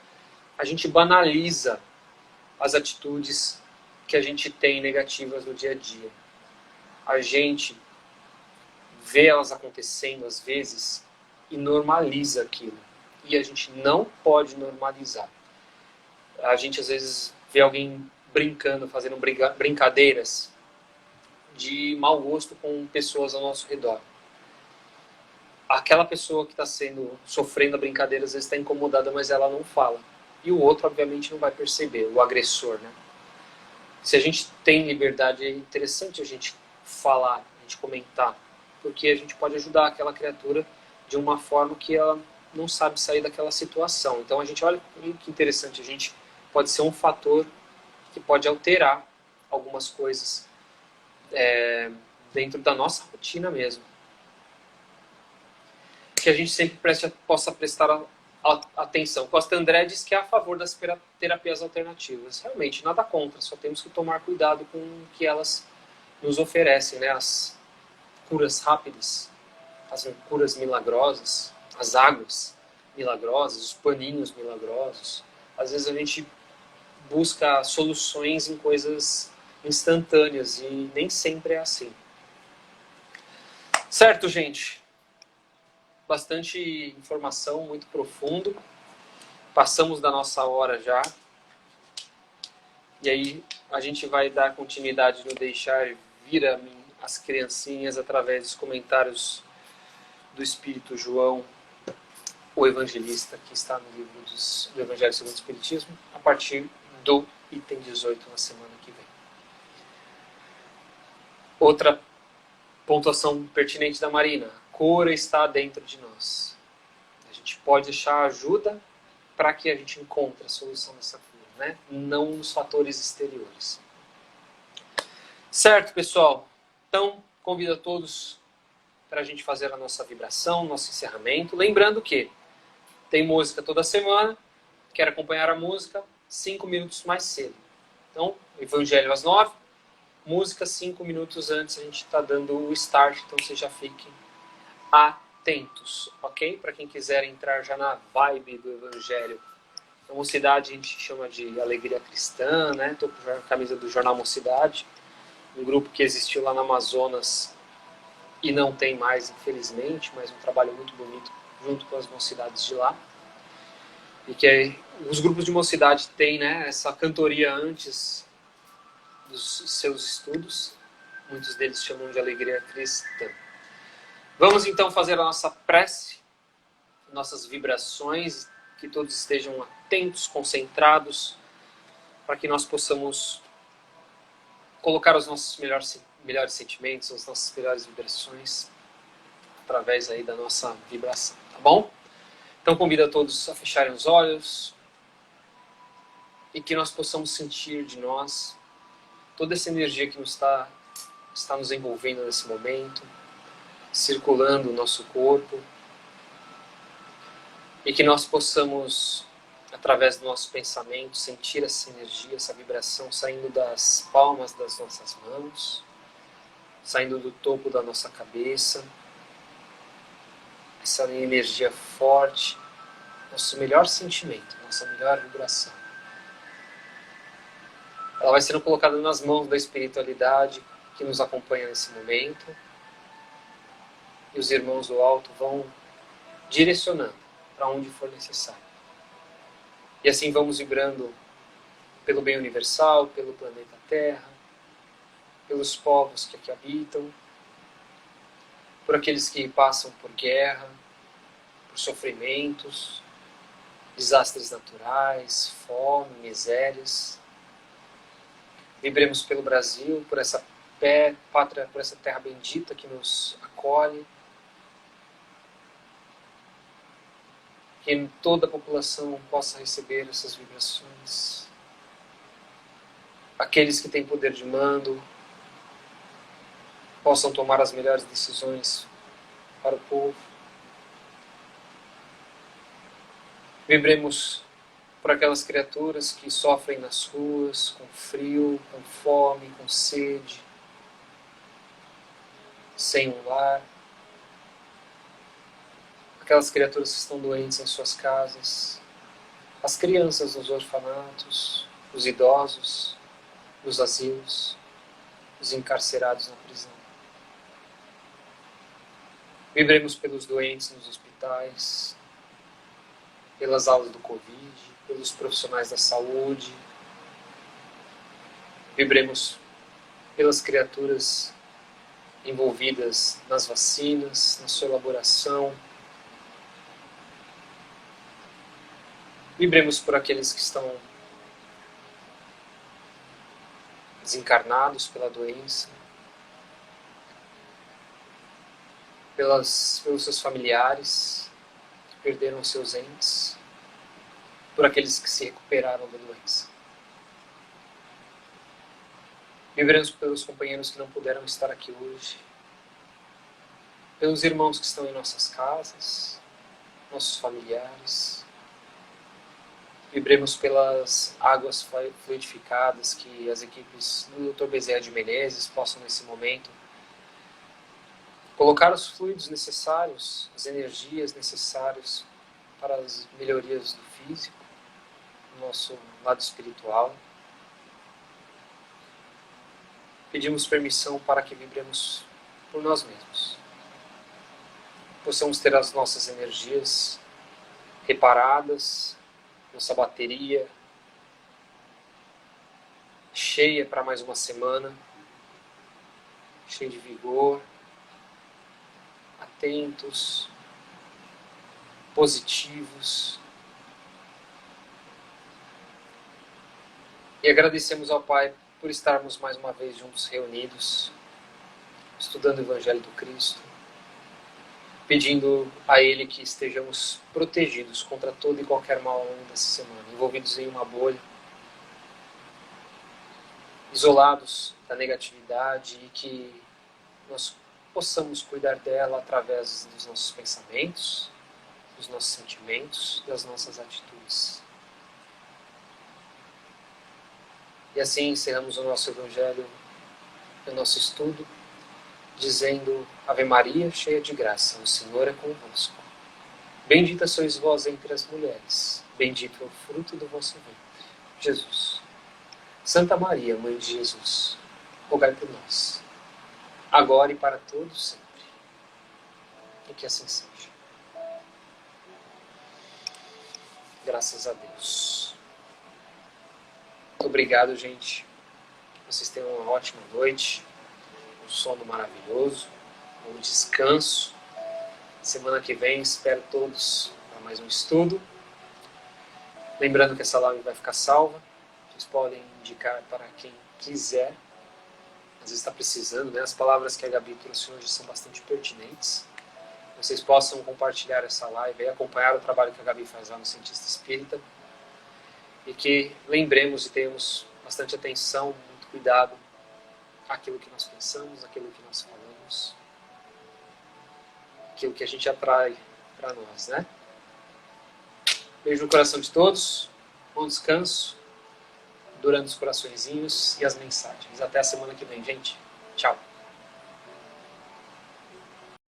S1: A gente banaliza as atitudes que a gente tem negativas no dia a dia. A gente vê elas acontecendo às vezes e normaliza aquilo. E a gente não pode normalizar. A gente às vezes vê alguém brincando, fazendo brincadeiras de mau gosto com pessoas ao nosso redor. Aquela pessoa que está sofrendo a brincadeira às vezes está incomodada, mas ela não fala. E o outro, obviamente, não vai perceber, o agressor, né? Se a gente tem liberdade, é interessante a gente falar, a gente comentar, porque a gente pode ajudar aquela criatura de uma forma que ela não sabe sair daquela situação. Então a gente olha que interessante, a gente pode ser um fator que pode alterar algumas coisas dentro da nossa rotina mesmo. Que a gente sempre possa prestar atenção. Costa André diz que é a favor das terapias alternativas. Realmente, nada contra, só temos que tomar cuidado com o que elas nos oferecem, né? As curas rápidas, as curas milagrosas, as águas milagrosas, os paninhos milagrosos. Às vezes a gente busca soluções em coisas instantâneas e nem sempre é assim. Certo, gente? Bastante informação, muito profundo. Passamos da nossa hora já. E aí a gente vai dar continuidade no Deixar Vir a Mim as Criancinhas através dos comentários do Espírito João, o Evangelista, que está no livro do Evangelho segundo o Espiritismo, a partir do item 18 na semana que vem. Outra pontuação pertinente da Marina. A cura está dentro de nós. A gente pode deixar ajuda para que a gente encontre a solução dessa cura, né? Não nos fatores exteriores. Certo, pessoal? Então, convido a todos para a gente fazer a nossa vibração, nosso encerramento. Lembrando que tem música toda semana. Quer acompanhar a música? 5 minutos mais cedo. Então, Evangelho às 9. Música 5 minutos antes a gente está dando o start. Então, vocês já fiquem atentos, ok? Para quem quiser entrar já na vibe do Evangelho. A Mocidade a gente chama de Alegria Cristã, né? Estou com a camisa do Jornal Mocidade. Um grupo que existiu lá no Amazonas e não tem mais, infelizmente, mas um trabalho muito bonito junto com as mocidades de lá. E que os grupos de mocidade têm, né, essa cantoria antes dos seus estudos. Muitos deles chamam de Alegria Cristã. Vamos então fazer a nossa prece, nossas vibrações, que todos estejam atentos, concentrados, para que nós possamos colocar os nossos melhores sentimentos, as nossas melhores vibrações através aí da nossa vibração, tá bom? Então convido a todos a fecharem os olhos e que nós possamos sentir de nós toda essa energia que está nos envolvendo nesse momento, circulando o nosso corpo, e que nós possamos, através do nosso pensamento, sentir essa energia, essa vibração saindo das palmas das nossas mãos, saindo do topo da nossa cabeça, essa energia forte, nosso melhor sentimento, nossa melhor vibração. Ela vai sendo colocada nas mãos da espiritualidade que nos acompanha nesse momento, e os irmãos do alto vão direcionando para onde for necessário. E assim vamos vibrando pelo bem universal, pelo planeta Terra, pelos povos que aqui habitam, por aqueles que passam por guerra, por sofrimentos, desastres naturais, fome, misérias. Vibremos pelo Brasil, por essa pátria, por essa terra bendita que nos acolhe. Que toda a população possa receber essas vibrações. Aqueles que têm poder de mando possam tomar as melhores decisões para o povo. Vibremos por aquelas criaturas que sofrem nas ruas, com frio, com fome, com sede, sem um lar. Aquelas criaturas que estão doentes em suas casas, as crianças nos orfanatos, os idosos nos asilos, os encarcerados na prisão. Vibremos pelos doentes nos hospitais, pelas aulas do Covid, pelos profissionais da saúde. Vibremos pelas criaturas envolvidas nas vacinas, na sua elaboração. Vibremos por aqueles que estão desencarnados pela doença, pelos seus familiares que perderam seus entes, por aqueles que se recuperaram da doença. Vibremos pelos companheiros que não puderam estar aqui hoje, pelos irmãos que estão em nossas casas, nossos familiares. Vibremos pelas águas fluidificadas que as equipes do Dr. Bezerra de Menezes possam, nesse momento, colocar os fluidos necessários, as energias necessárias para as melhorias do físico, do nosso lado espiritual. Pedimos permissão para que vibremos por nós mesmos. Possamos ter as nossas energias reparadas, nossa bateria cheia para mais uma semana, cheia de vigor, atentos, positivos. E agradecemos ao Pai por estarmos mais uma vez juntos reunidos, estudando o Evangelho do Cristo, pedindo a Ele que estejamos protegidos contra todo e qualquer mal ao longo dessa semana, envolvidos em uma bolha, isolados da negatividade, e que nós possamos cuidar dela através dos nossos pensamentos, dos nossos sentimentos, das nossas atitudes. E assim encerramos o nosso Evangelho, o nosso estudo, dizendo: Ave Maria, cheia de graça, o Senhor é convosco. Bendita sois vós entre as mulheres, bendito é o fruto do vosso ventre, Jesus. Santa Maria, Mãe de Jesus, rogai por nós, agora e para todos sempre. E que assim seja. Graças a Deus. Muito obrigado, gente. Que vocês tenham uma ótima noite, um sono maravilhoso, um descanso. Semana que vem espero todos para mais um estudo. Lembrando que essa live vai ficar salva. Vocês podem indicar para quem quiser. Às vezes está precisando, né? As palavras que a Gabi trouxe hoje são bastante pertinentes. Vocês possam compartilhar essa live e acompanhar o trabalho que a Gabi faz lá no Cientista Espírita. e que lembremos e tenhamos bastante atenção, muito cuidado àquilo que nós pensamos, àquilo que nós falamos, aquilo que a gente atrai para nós, né? Beijo no coração de todos, bom descanso, durante os coraçõezinhos e as mensagens. Até a semana que vem, gente. Tchau.